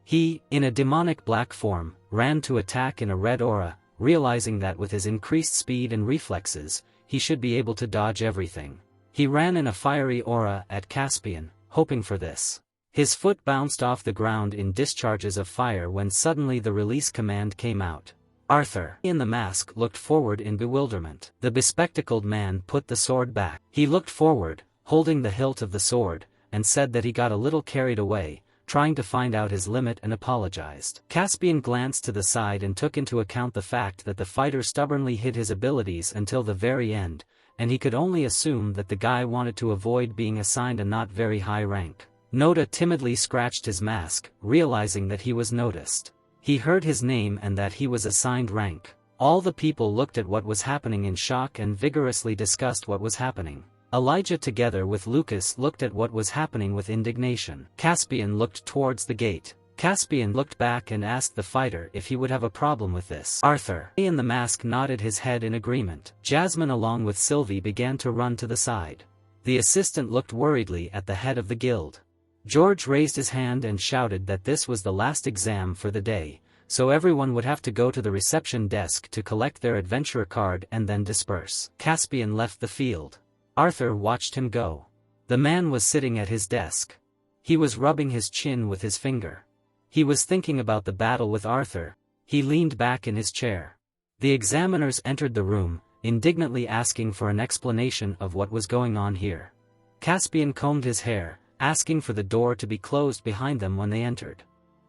He, in a demonic black form, ran to attack in a red aura, realizing that with his increased speed and reflexes, he should be able to dodge everything. He ran in a fiery aura at Caspian, hoping for this. His foot bounced off the ground in discharges of fire when suddenly the release command came out. Arthur, in the mask, looked forward in bewilderment. The bespectacled man put the sword back. He looked forward, holding the hilt of the sword, and said that he got a little carried away, trying to find out his limit, and apologized. Caspian glanced to the side and took into account the fact that the fighter stubbornly hid his abilities until the very end, and he could only assume that the guy wanted to avoid being assigned a not very high rank. Noda timidly scratched his mask, realizing that he was noticed. He heard his name and that he was assigned rank. All the people looked at what was happening in shock and vigorously discussed what was happening. Elijah together with Lucas looked at what was happening with indignation. Caspian looked towards the gate. Caspian looked back and asked the fighter if he would have a problem with this. Arthur, in the mask, nodded his head in agreement. Jasmine along with Sylvie began to run to the side. The assistant looked worriedly at the head of the guild. George raised his hand and shouted that this was the last exam for the day, so everyone would have to go to the reception desk to collect their adventurer card and then disperse. Caspian left the field. Arthur watched him go. The man was sitting at his desk. He was rubbing his chin with his finger. He was thinking about the battle with Arthur. He leaned back in his chair. The examiners entered the room, indignantly asking for an explanation of what was going on here. Caspian combed his hair, asking for the door to be closed behind them when they entered.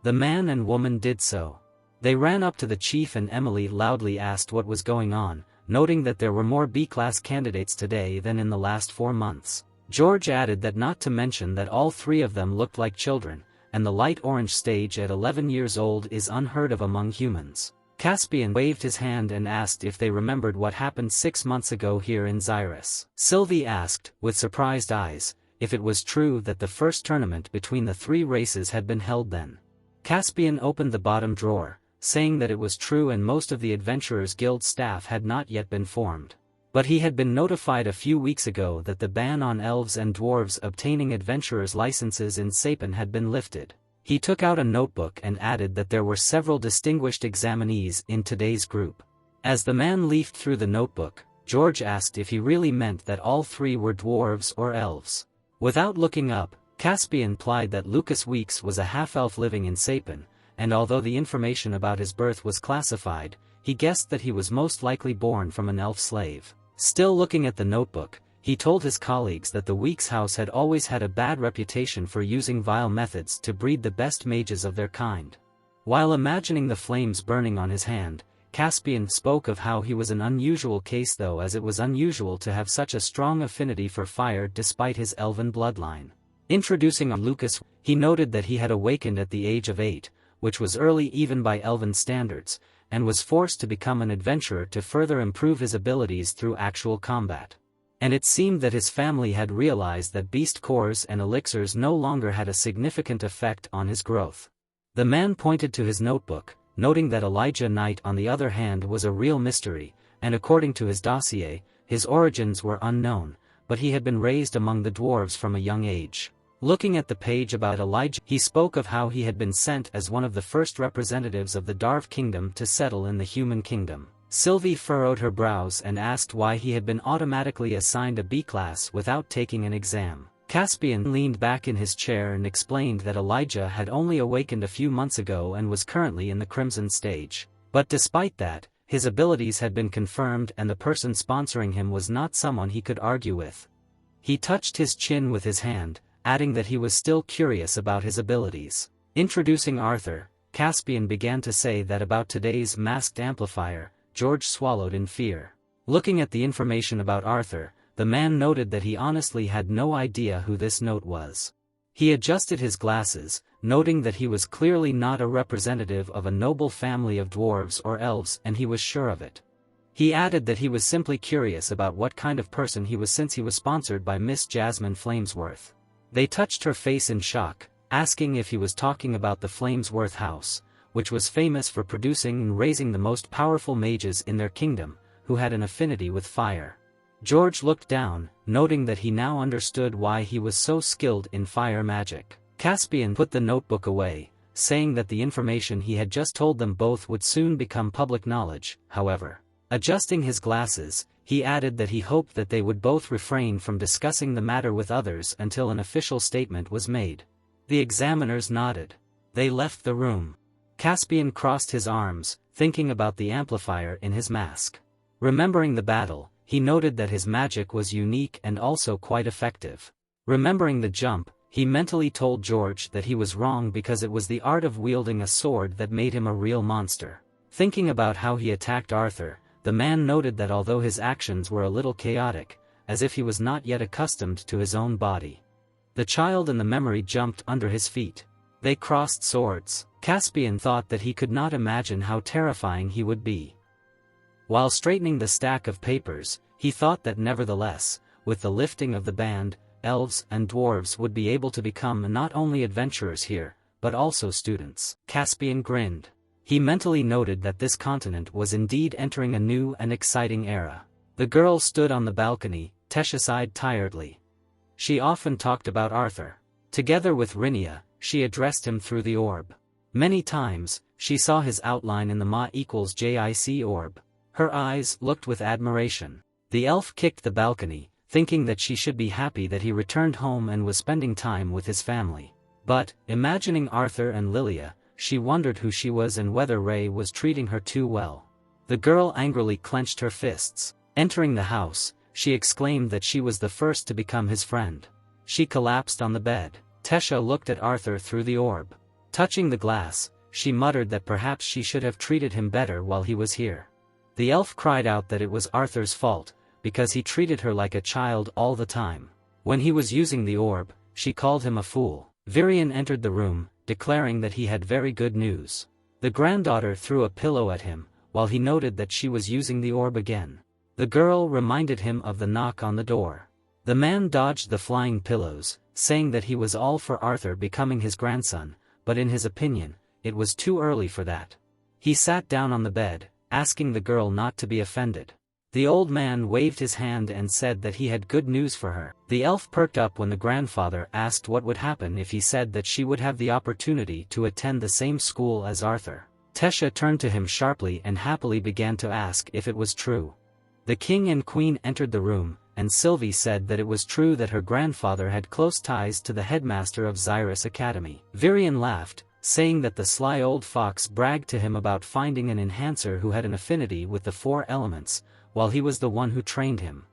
The man and woman did so. They ran up to the chief and Emily loudly asked what was going on, noting that there were more B-class candidates today than in the last 4 months. George added that not to mention that all 3 of them looked like children, and the light orange stage at 11 years old is unheard of among humans. Caspian waved his hand and asked if they remembered what happened 6 months ago here in Xyrus. Sylvie asked, with surprised eyes, if it was true that the first tournament between the 3 races had been held then. Caspian opened the bottom drawer, saying that it was true and most of the Adventurers Guild staff had not yet been formed. But he had been notified a few weeks ago that the ban on elves and dwarves obtaining adventurers' licenses in Sapin had been lifted. He took out a notebook and added that there were several distinguished examinees in today's group. As the man leafed through the notebook, George asked if he really meant that all 3 were dwarves or elves. Without looking up, Caspian implied that Lucas Weeks was a half-elf living in Sapin, and although the information about his birth was classified, he guessed that he was most likely born from an elf slave. Still looking at the notebook, he told his colleagues that the Weeks house had always had a bad reputation for using vile methods to breed the best mages of their kind. While imagining the flames burning on his hand, Caspian spoke of how he was an unusual case though, as it was unusual to have such a strong affinity for fire despite his elven bloodline. Introducing Lucas, he noted that he had awakened at the age of 8, which was early even by elven standards, and was forced to become an adventurer to further improve his abilities through actual combat. And it seemed that his family had realized that beast cores and elixirs no longer had a significant effect on his growth. The man pointed to his notebook, noting that Elijah Knight on the other hand was a real mystery, and according to his dossier, his origins were unknown, but he had been raised among the dwarves from a young age. Looking at the page about Elijah, he spoke of how he had been sent as one of the first representatives of the Darv Kingdom to settle in the human kingdom. Sylvie furrowed her brows and asked why he had been automatically assigned a B-class without taking an exam. Caspian leaned back in his chair and explained that Elijah had only awakened a few months ago and was currently in the Crimson stage. But despite that, his abilities had been confirmed and the person sponsoring him was not someone he could argue with. He touched his chin with his hand, adding that he was still curious about his abilities. Introducing Arthur, Caspian began to say that about today's masked amplifier. George swallowed in fear. Looking at the information about Arthur, the man noted that he honestly had no idea who this note was. He adjusted his glasses, noting that he was clearly not a representative of a noble family of dwarves or elves, and he was sure of it. He added that he was simply curious about what kind of person he was since he was sponsored by Miss Jasmine Flamesworth. They touched her face in shock, asking if he was talking about the Flamesworth house, which was famous for producing and raising the most powerful mages in their kingdom, who had an affinity with fire. George looked down, noting that he now understood why he was so skilled in fire magic. Caspian put the notebook away, saying that the information he had just told them both would soon become public knowledge. However, adjusting his glasses, he added that he hoped that they would both refrain from discussing the matter with others until an official statement was made. The examiners nodded. They left the room. Caspian crossed his arms, thinking about the amplifier in his mask. Remembering the battle, he noted that his magic was unique and also quite effective. Remembering the jump, he mentally told George that he was wrong because it was the art of wielding a sword that made him a real monster. Thinking about how he attacked Arthur, the man noted that although his actions were a little chaotic, as if he was not yet accustomed to his own body. The child in the memory jumped under his feet. They crossed swords. Caspian thought that he could not imagine how terrifying he would be. While straightening the stack of papers, he thought that nevertheless, with the lifting of the ban, elves and dwarves would be able to become not only adventurers here, but also students. Caspian grinned. He mentally noted that this continent was indeed entering a new and exciting era. The girl stood on the balcony, Tesha sighed tiredly. She often talked about Arthur. Together with Rinia, she addressed him through the orb. Many times, she saw his outline in the Ma equals JIC orb. Her eyes looked with admiration. The elf kicked the balcony, thinking that she should be happy that he returned home and was spending time with his family. But, imagining Arthur and Lilia, she wondered who she was and whether Ray was treating her too well. The girl angrily clenched her fists. Entering the house, she exclaimed that she was the first to become his friend. She collapsed on the bed. Tesha looked at Arthur through the orb. Touching the glass, she muttered that perhaps she should have treated him better while he was here. The elf cried out that it was Arthur's fault, because he treated her like a child all the time. When he was using the orb, she called him a fool. Virion entered the room, declaring that he had very good news. The granddaughter threw a pillow at him, while he noted that she was using the orb again. The girl reminded him of the knock on the door. The man dodged the flying pillows, saying that he was all for Arthur becoming his grandson, but in his opinion, it was too early for that. He sat down on the bed, asking the girl not to be offended. The old man waved his hand and said that he had good news for her. The elf perked up when the grandfather asked what would happen if he said that she would have the opportunity to attend the same school as Arthur. Tesha turned to him sharply and happily began to ask if it was true. The king and queen entered the room, and Sylvie said that it was true that her grandfather had close ties to the headmaster of Xyrus Academy. Virion laughed, saying that the sly old fox bragged to him about finding an enhancer who had an affinity with the 4 elements, while he was the one who trained him.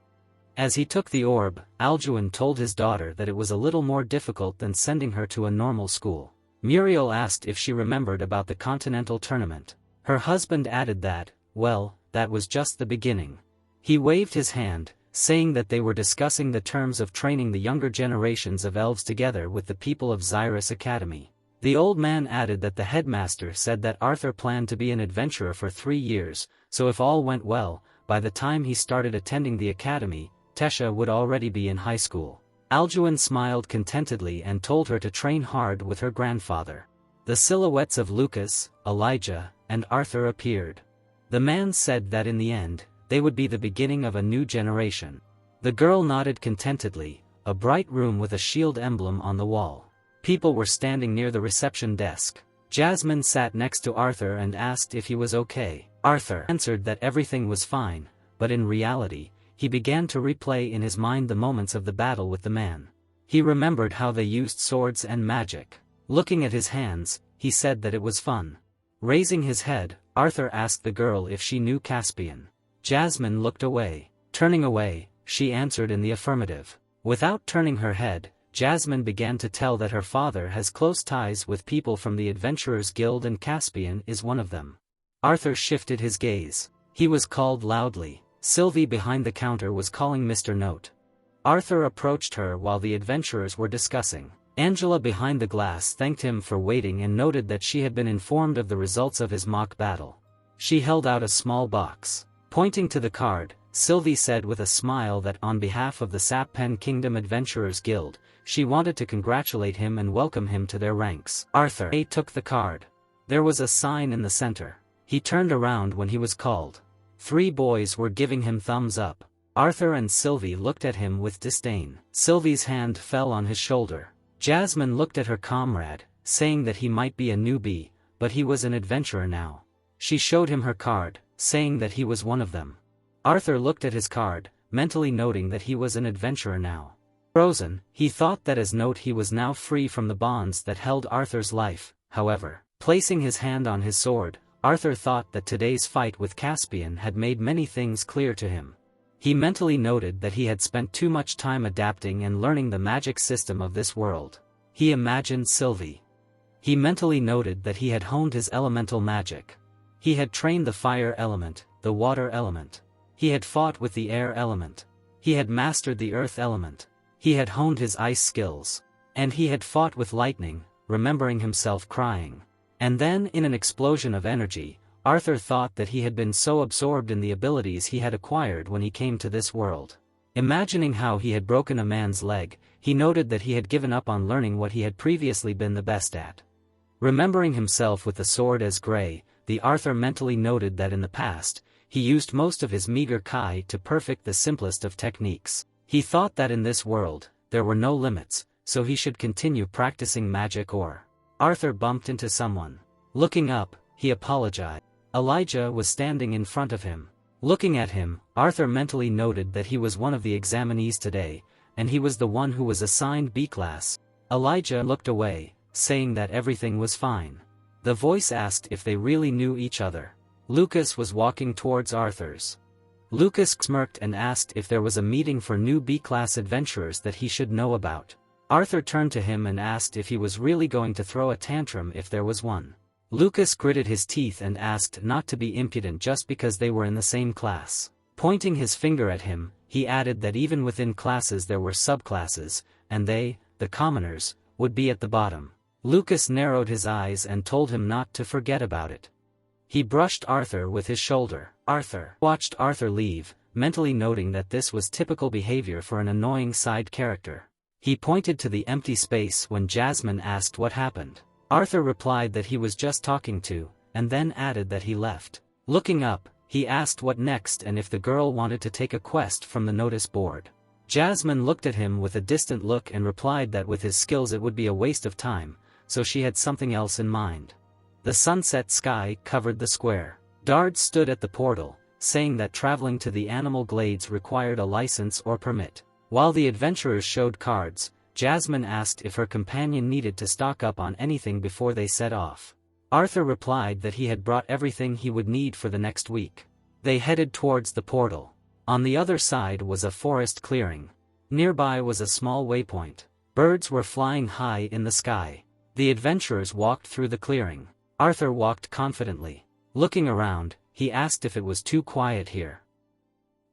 As he took the orb, Alduin told his daughter that it was a little more difficult than sending her to a normal school. Muriel asked if she remembered about the continental tournament. Her husband added that, well, that was just the beginning. He waved his hand, saying that they were discussing the terms of training the younger generations of elves together with the people of Xyrus Academy. The old man added that the headmaster said that Arthur planned to be an adventurer for 3 years, so if all went well, by the time he started attending the academy, Tesha would already be in high school. Alduin smiled contentedly and told her to train hard with her grandfather. The silhouettes of Lucas, Elijah, and Arthur appeared. The man said that in the end, they would be the beginning of a new generation. The girl nodded contentedly, a bright room with a shield emblem on the wall. People were standing near the reception desk. Jasmine sat next to Arthur and asked if he was okay. Arthur answered that everything was fine, but in reality, he began to replay in his mind the moments of the battle with the man. He remembered how they used swords and magic. Looking at his hands, he said that it was fun. Raising his head, Arthur asked the girl if she knew Caspian. Jasmine looked away. Turning away, she answered in the affirmative. Without turning her head, Jasmine began to tell that her father has close ties with people from the Adventurers Guild and Caspian is one of them. Arthur shifted his gaze. He was called loudly. Sylvie behind the counter was calling Mr. Note. Arthur approached her while the adventurers were discussing. Angela behind the glass thanked him for waiting and noted that she had been informed of the results of his mock battle. She held out a small box. Pointing to the card, Sylvie said with a smile that on behalf of the Sappen Kingdom Adventurers Guild, she wanted to congratulate him and welcome him to their ranks. Arthur took the card. There was a sign in the center. He turned around when he was called. 3 boys were giving him thumbs up. Arthur and Sylvie looked at him with disdain. Sylvie's hand fell on his shoulder. Jasmine looked at her comrade, saying that he might be a newbie, but he was an adventurer now. She showed him her card, saying that he was one of them. Arthur looked at his card, mentally noting that he was an adventurer now. Frozen, he thought that as Note he was now free from the bonds that held Arthur's life. However, placing his hand on his sword, Arthur thought that today's fight with Caspian had made many things clear to him. He mentally noted that he had spent too much time adapting and learning the magic system of this world. He imagined Sylvie. He mentally noted that he had honed his elemental magic. He had trained the fire element, the water element. He had fought with the air element. He had mastered the earth element. He had honed his ice skills. And he had fought with lightning, remembering himself crying. And then in an explosion of energy, Arthur thought that he had been so absorbed in the abilities he had acquired when he came to this world. Imagining how he had broken a man's leg, he noted that he had given up on learning what he had previously been the best at. Remembering himself with the sword as Grey, the Arthur mentally noted that in the past, he used most of his meager Kai to perfect the simplest of techniques. He thought that in this world, there were no limits, so he should continue practicing magic or... Arthur bumped into someone. Looking up, he apologized. Elijah was standing in front of him. Looking at him, Arthur mentally noted that he was one of the examinees today, and he was the one who was assigned B class. Elijah looked away, saying that everything was fine. The voice asked if they really knew each other. Lucas was walking towards Arthur's. Lucas smirked and asked if there was a meeting for new B-class adventurers that he should know about. Arthur turned to him and asked if he was really going to throw a tantrum if there was one. Lucas gritted his teeth and asked not to be impudent just because they were in the same class. Pointing his finger at him, he added that even within classes there were subclasses, and they, the commoners, would be at the bottom. Lucas narrowed his eyes and told him not to forget about it. He brushed Arthur with his shoulder. Arthur watched Arthur leave, mentally noting that this was typical behavior for an annoying side character. He pointed to the empty space when Jasmine asked what happened. Arthur replied that he was just talking to, and then added that he left. Looking up, he asked what next and if the girl wanted to take a quest from the notice board. Jasmine looked at him with a distant look and replied that with his skills it would be a waste of time, so she had something else in mind. The sunset sky covered the square. Dard stood at the portal, saying that traveling to the animal glades required a license or permit. While the adventurers showed cards, Jasmine asked if her companion needed to stock up on anything before they set off. Arthur replied that he had brought everything he would need for the next week. They headed towards the portal. On the other side was a forest clearing. Nearby was a small waypoint. Birds were flying high in the sky. The adventurers walked through the clearing. Arthur walked confidently. Looking around, he asked if it was too quiet here.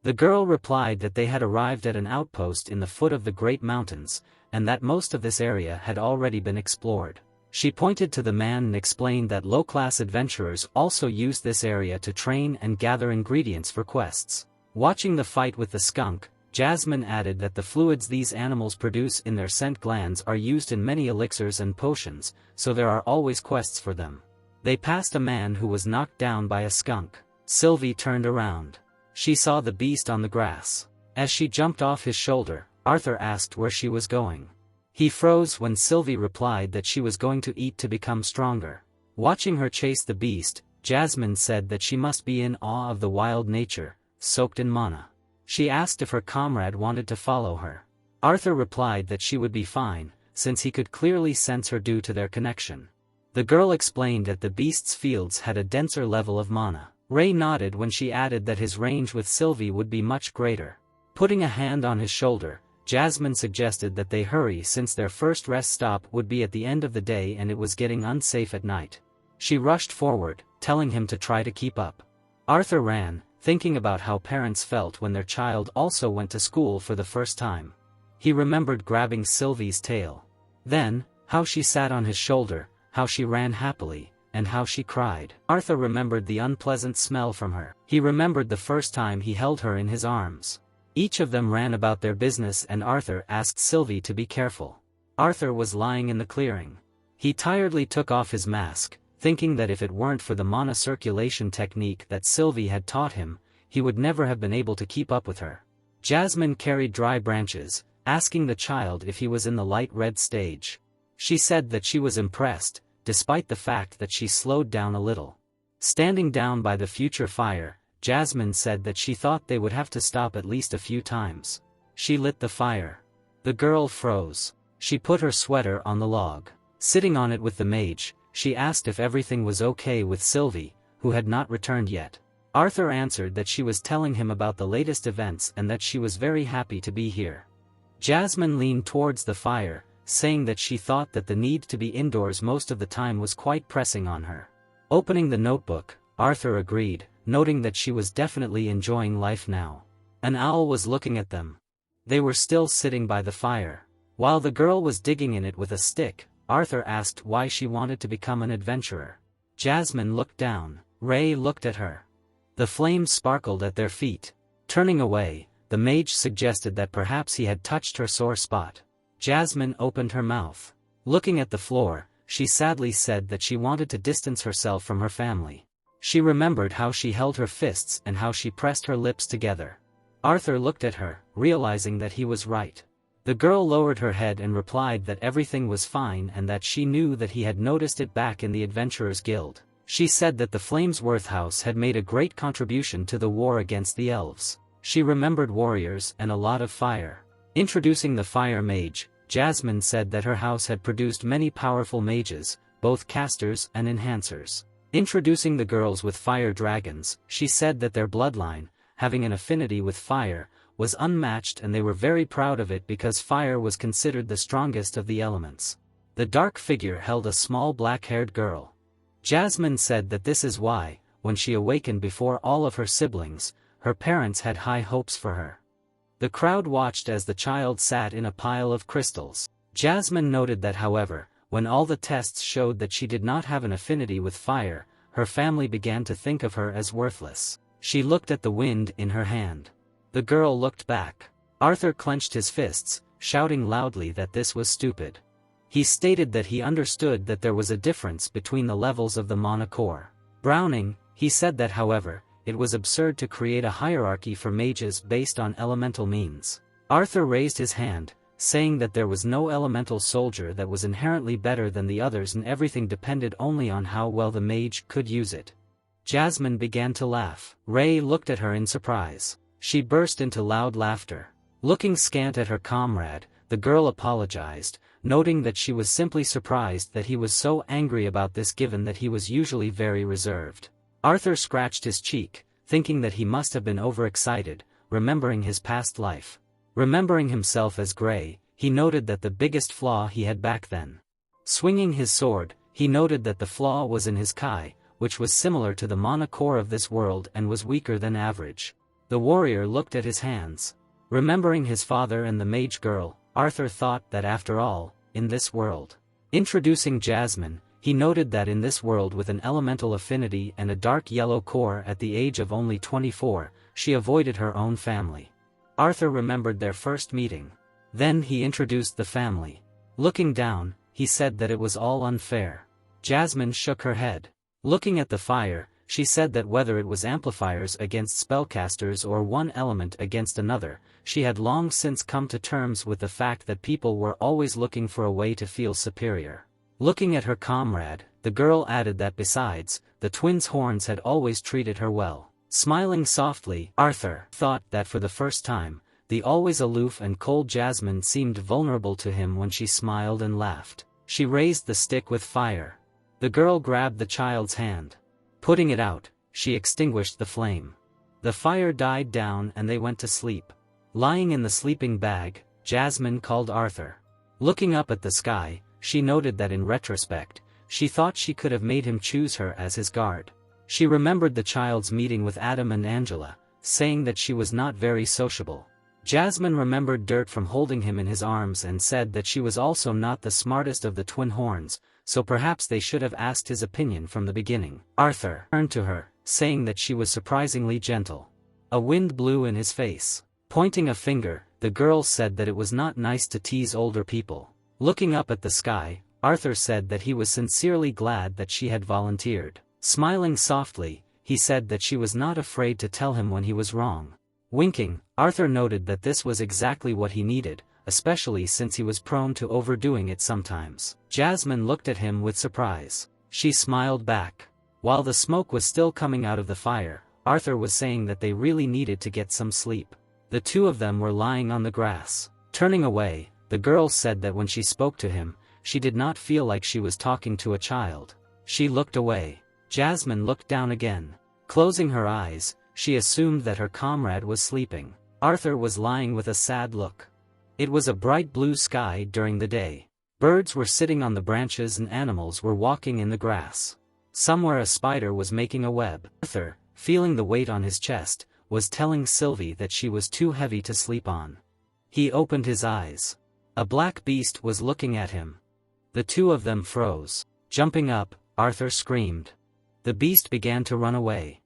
The girl replied that they had arrived at an outpost in the foot of the Great Mountains, and that most of this area had already been explored. She pointed to the man and explained that low-class adventurers also used this area to train and gather ingredients for quests. Watching the fight with the skunk, Jasmine added that the fluids these animals produce in their scent glands are used in many elixirs and potions, so there are always quests for them. They passed a man who was knocked down by a skunk. Sylvie turned around. She saw the beast on the grass. As she jumped off his shoulder, Arthur asked where she was going. He froze when Sylvie replied that she was going to eat to become stronger. Watching her chase the beast, Jasmine said that she must be in awe of the wild nature, soaked in mana. She asked if her comrade wanted to follow her. Arthur replied that she would be fine, since he could clearly sense her due to their connection. The girl explained that the beast's fields had a denser level of mana. Ray nodded when she added that his range with Sylvie would be much greater. Putting a hand on his shoulder, Jasmine suggested that they hurry since their first rest stop would be at the end of the day and it was getting unsafe at night. She rushed forward, telling him to try to keep up. Arthur ran, thinking about how parents felt when their child also went to school for the first time. He remembered grabbing Sylvie's tail. Then, how she sat on his shoulder, how she ran happily, and how she cried. Arthur remembered the unpleasant smell from her. He remembered the first time he held her in his arms. Each of them ran about their business and Arthur asked Sylvie to be careful. Arthur was lying in the clearing. He tiredly took off his mask, thinking that if it weren't for the mana circulation technique that Sylvie had taught him, he would never have been able to keep up with her. Jasmine carried dry branches, asking the child if he was in the light red stage. She said that she was impressed, despite the fact that she slowed down a little. Standing down by the future fire, Jasmine said that she thought they would have to stop at least a few times. She lit the fire. The girl froze. She put her sweater on the log. Sitting on it with the mage, she asked if everything was okay with Sylvie, who had not returned yet. Arthur answered that she was telling him about the latest events and that she was very happy to be here. Jasmine leaned towards the fire, saying that she thought that the need to be indoors most of the time was quite pressing on her. Opening the notebook, Arthur agreed, noting that she was definitely enjoying life now. An owl was looking at them. They were still sitting by the fire. While the girl was digging in it with a stick, Arthur asked why she wanted to become an adventurer. Jasmine looked down. Ray looked at her. The flames sparkled at their feet. Turning away, the mage suggested that perhaps he had touched her sore spot. Jasmine opened her mouth. Looking at the floor, she sadly said that she wanted to distance herself from her family. She remembered how she held her fists and how she pressed her lips together. Arthur looked at her, realizing that he was right. The girl lowered her head and replied that everything was fine and that she knew that he had noticed it back in the Adventurers Guild. She said that the Flamesworth house had made a great contribution to the war against the elves. She remembered warriors and a lot of fire. Introducing the fire mage, Jasmine said that her house had produced many powerful mages, both casters and enhancers. Introducing the girls with fire dragons, she said that their bloodline, having an affinity with fire, was unmatched and they were very proud of it because fire was considered the strongest of the elements. The dark figure held a small black-haired girl. Jasmine said that this is why, when she awakened before all of her siblings, her parents had high hopes for her. The crowd watched as the child sat in a pile of crystals. Jasmine noted that however, when all the tests showed that she did not have an affinity with fire, her family began to think of her as worthless. She looked at the wind in her hand. The girl looked back. Arthur clenched his fists, shouting loudly that this was stupid. He stated that he understood that there was a difference between the levels of the mana core. Browning, he said that however, it was absurd to create a hierarchy for mages based on elemental means. Arthur raised his hand, saying that there was no elemental soldier that was inherently better than the others and everything depended only on how well the mage could use it. Jasmine began to laugh. Ray looked at her in surprise. She burst into loud laughter. Looking scant at her comrade, the girl apologized, noting that she was simply surprised that he was so angry about this given that he was usually very reserved. Arthur scratched his cheek, thinking that he must have been overexcited, remembering his past life. Remembering himself as Grey, he noted that the biggest flaw he had back then. Swinging his sword, he noted that the flaw was in his Kai, which was similar to the mana core of this world and was weaker than average. The warrior looked at his hands. Remembering his father and the mage girl, Arthur thought that after all, in this world. Introducing Jasmine, he noted that in this world with an elemental affinity and a dark yellow core at the age of only 24, she avoided her own family. Arthur remembered their first meeting. Then he introduced the family. Looking down, he said that it was all unfair. Jasmine shook her head. Looking at the fire, she said that whether it was amplifiers against spellcasters or one element against another, she had long since come to terms with the fact that people were always looking for a way to feel superior. Looking at her comrade, the girl added that besides, the twins' horns had always treated her well. Smiling softly, Arthur thought that for the first time, the always aloof and cold Jasmine seemed vulnerable to him when she smiled and laughed. She raised the stick with fire. The girl grabbed the child's hand. Putting it out, she extinguished the flame. The fire died down and they went to sleep. Lying in the sleeping bag, Jasmine called Arthur. Looking up at the sky, she noted that in retrospect, she thought she could have made him choose her as his guard. She remembered the child's meeting with Adam and Angela, saying that she was not very sociable. Jasmine remembered Dirt from holding him in his arms and said that she was also not the smartest of the twin horns, so perhaps they should have asked his opinion from the beginning. Arthur turned to her, saying that she was surprisingly gentle. A wind blew in his face. Pointing a finger, the girl said that it was not nice to tease older people. Looking up at the sky, Arthur said that he was sincerely glad that she had volunteered. Smiling softly, he said that she was not afraid to tell him when he was wrong. Winking, Arthur noted that this was exactly what he needed, especially since he was prone to overdoing it sometimes. Jasmine looked at him with surprise. She smiled back. While the smoke was still coming out of the fire, Arthur was saying that they really needed to get some sleep. The two of them were lying on the grass. Turning away, the girl said that when she spoke to him, she did not feel like she was talking to a child. She looked away. Jasmine looked down again. Closing her eyes, she assumed that her comrade was sleeping. Arthur was lying with a sad look. It was a bright blue sky during the day. Birds were sitting on the branches and animals were walking in the grass. Somewhere a spider was making a web. Arthur, feeling the weight on his chest, was telling Sylvie that she was too heavy to sleep on. He opened his eyes. A black beast was looking at him. The two of them froze. Jumping up, Arthur screamed. The beast began to run away.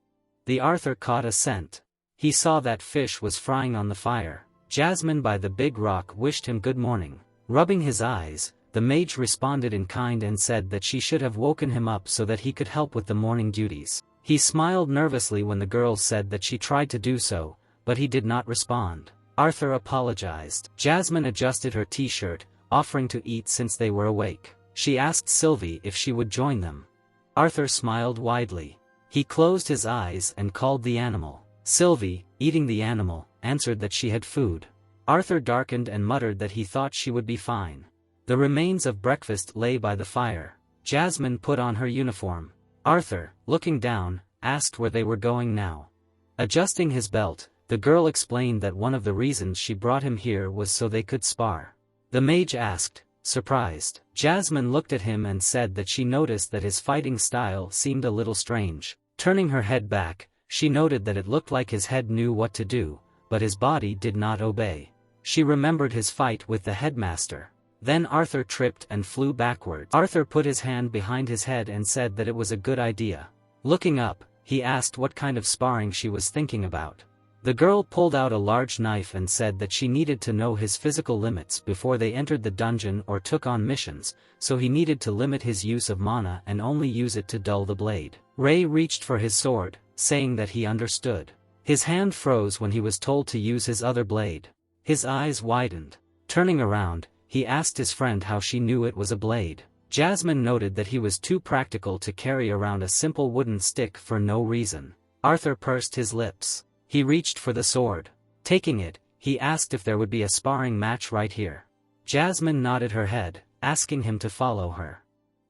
The Arthur caught a scent. He saw that fish was frying on the fire. Jasmine by the big rock wished him good morning. Rubbing his eyes, the mage responded in kind and said that she should have woken him up so that he could help with the morning duties. He smiled nervously when the girl said that she tried to do so, but he did not respond. Arthur apologized. Jasmine adjusted her t-shirt, offering to eat since they were awake. She asked Sylvie if she would join them. Arthur smiled widely. He closed his eyes and called the animal. Sylvie, eating the animal, answered that she had food. Arthur darkened and muttered that he thought she would be fine. The remains of breakfast lay by the fire. Jasmine put on her uniform. Arthur, looking down, asked where they were going now. Adjusting his belt, the girl explained that one of the reasons she brought him here was so they could spar. The mage asked, surprised. Jasmine looked at him and said that she noticed that his fighting style seemed a little strange. Turning her head back, she noted that it looked like his head knew what to do, but his body did not obey. She remembered his fight with the headmaster. Then Arthur tripped and flew backwards. Arthur put his hand behind his head and said that it was a good idea. Looking up, he asked what kind of sparring she was thinking about. The girl pulled out a large knife and said that she needed to know his physical limits before they entered the dungeon or took on missions, so he needed to limit his use of mana and only use it to dull the blade. Ray reached for his sword, saying that he understood. His hand froze when he was told to use his other blade. His eyes widened. Turning around, he asked his friend how she knew it was a blade. Jasmine noted that he was too practical to carry around a simple wooden stick for no reason. Arthur pursed his lips. He reached for the sword. Taking it, he asked if there would be a sparring match right here. Jasmine nodded her head, asking him to follow her.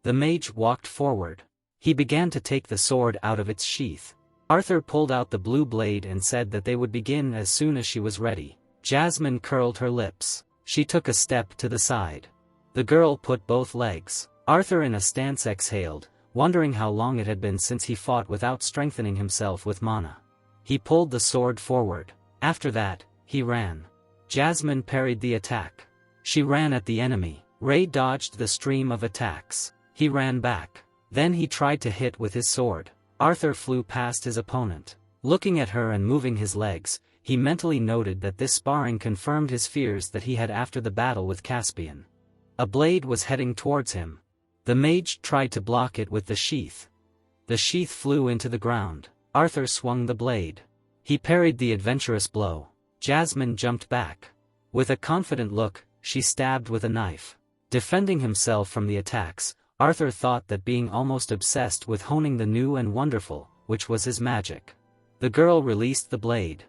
The mage walked forward. He began to take the sword out of its sheath. Arthur pulled out the blue blade and said that they would begin as soon as she was ready. Jasmine curled her lips. She took a step to the side. The girl put both legs. Arthur in a stance exhaled, wondering how long it had been since he fought without strengthening himself with mana. He pulled the sword forward. After that, he ran. Jasmine parried the attack. She ran at the enemy. Ray dodged the stream of attacks. He ran back. Then he tried to hit with his sword. Arthur flew past his opponent. Looking at her and moving his legs, he mentally noted that this sparring confirmed his fears that he had after the battle with Caspian. A blade was heading towards him. The mage tried to block it with the sheath. The sheath flew into the ground. Arthur swung the blade. He parried the adventurous blow. Jasmine jumped back. With a confident look, she stabbed with a knife. Defending himself from the attacks, Arthur thought that being almost obsessed with honing the new and wonderful, which was his magic. The girl released the blade.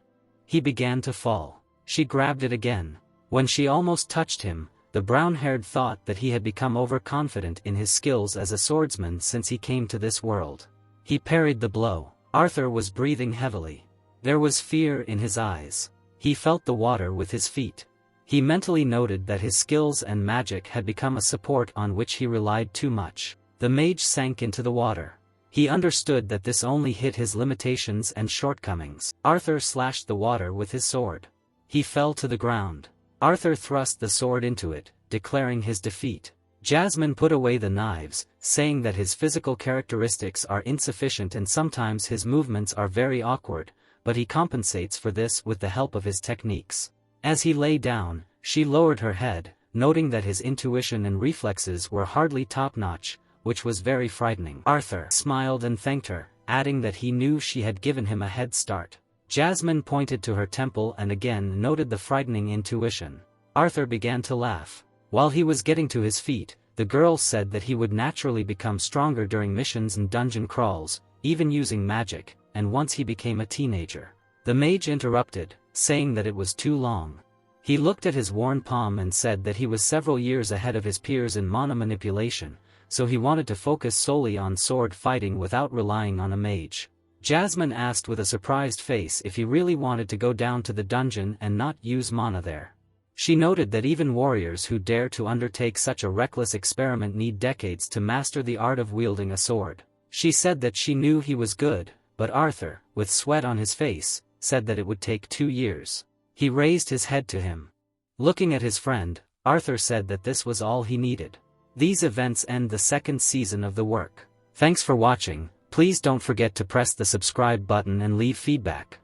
He began to fall. She grabbed it again. When she almost touched him, the brown-haired thought that he had become overconfident in his skills as a swordsman since he came to this world. He parried the blow. Arthur was breathing heavily. There was fear in his eyes. He felt the water with his feet. He mentally noted that his skills and magic had become a support on which he relied too much. The mage sank into the water. He understood that this only hit his limitations and shortcomings. Arthur slashed the water with his sword. He fell to the ground. Arthur thrust the sword into it, declaring his defeat. Jasmine put away the knives, saying that his physical characteristics are insufficient and sometimes his movements are very awkward, but he compensates for this with the help of his techniques. As he lay down, she lowered her head, noting that his intuition and reflexes were hardly top-notch, which was very frightening. Arthur smiled and thanked her, adding that he knew she had given him a head start. Jasmine pointed to her temple and again noted the frightening intuition. Arthur began to laugh. While he was getting to his feet, the girl said that he would naturally become stronger during missions and dungeon crawls, even using magic, and once he became a teenager. The mage interrupted, saying that it was too long. He looked at his worn palm and said that he was several years ahead of his peers in mana manipulation, so he wanted to focus solely on sword fighting without relying on a mage. Jasmine asked with a surprised face if he really wanted to go down to the dungeon and not use mana there. She noted that even warriors who dare to undertake such a reckless experiment need decades to master the art of wielding a sword. She said that she knew he was good, but Arthur, with sweat on his face, said that it would take 2 years. He raised his head to him. Looking at his friend, Arthur said that this was all he needed. These events end the second season of the work. Thanks for watching. Please don't forget to press the subscribe button and leave feedback.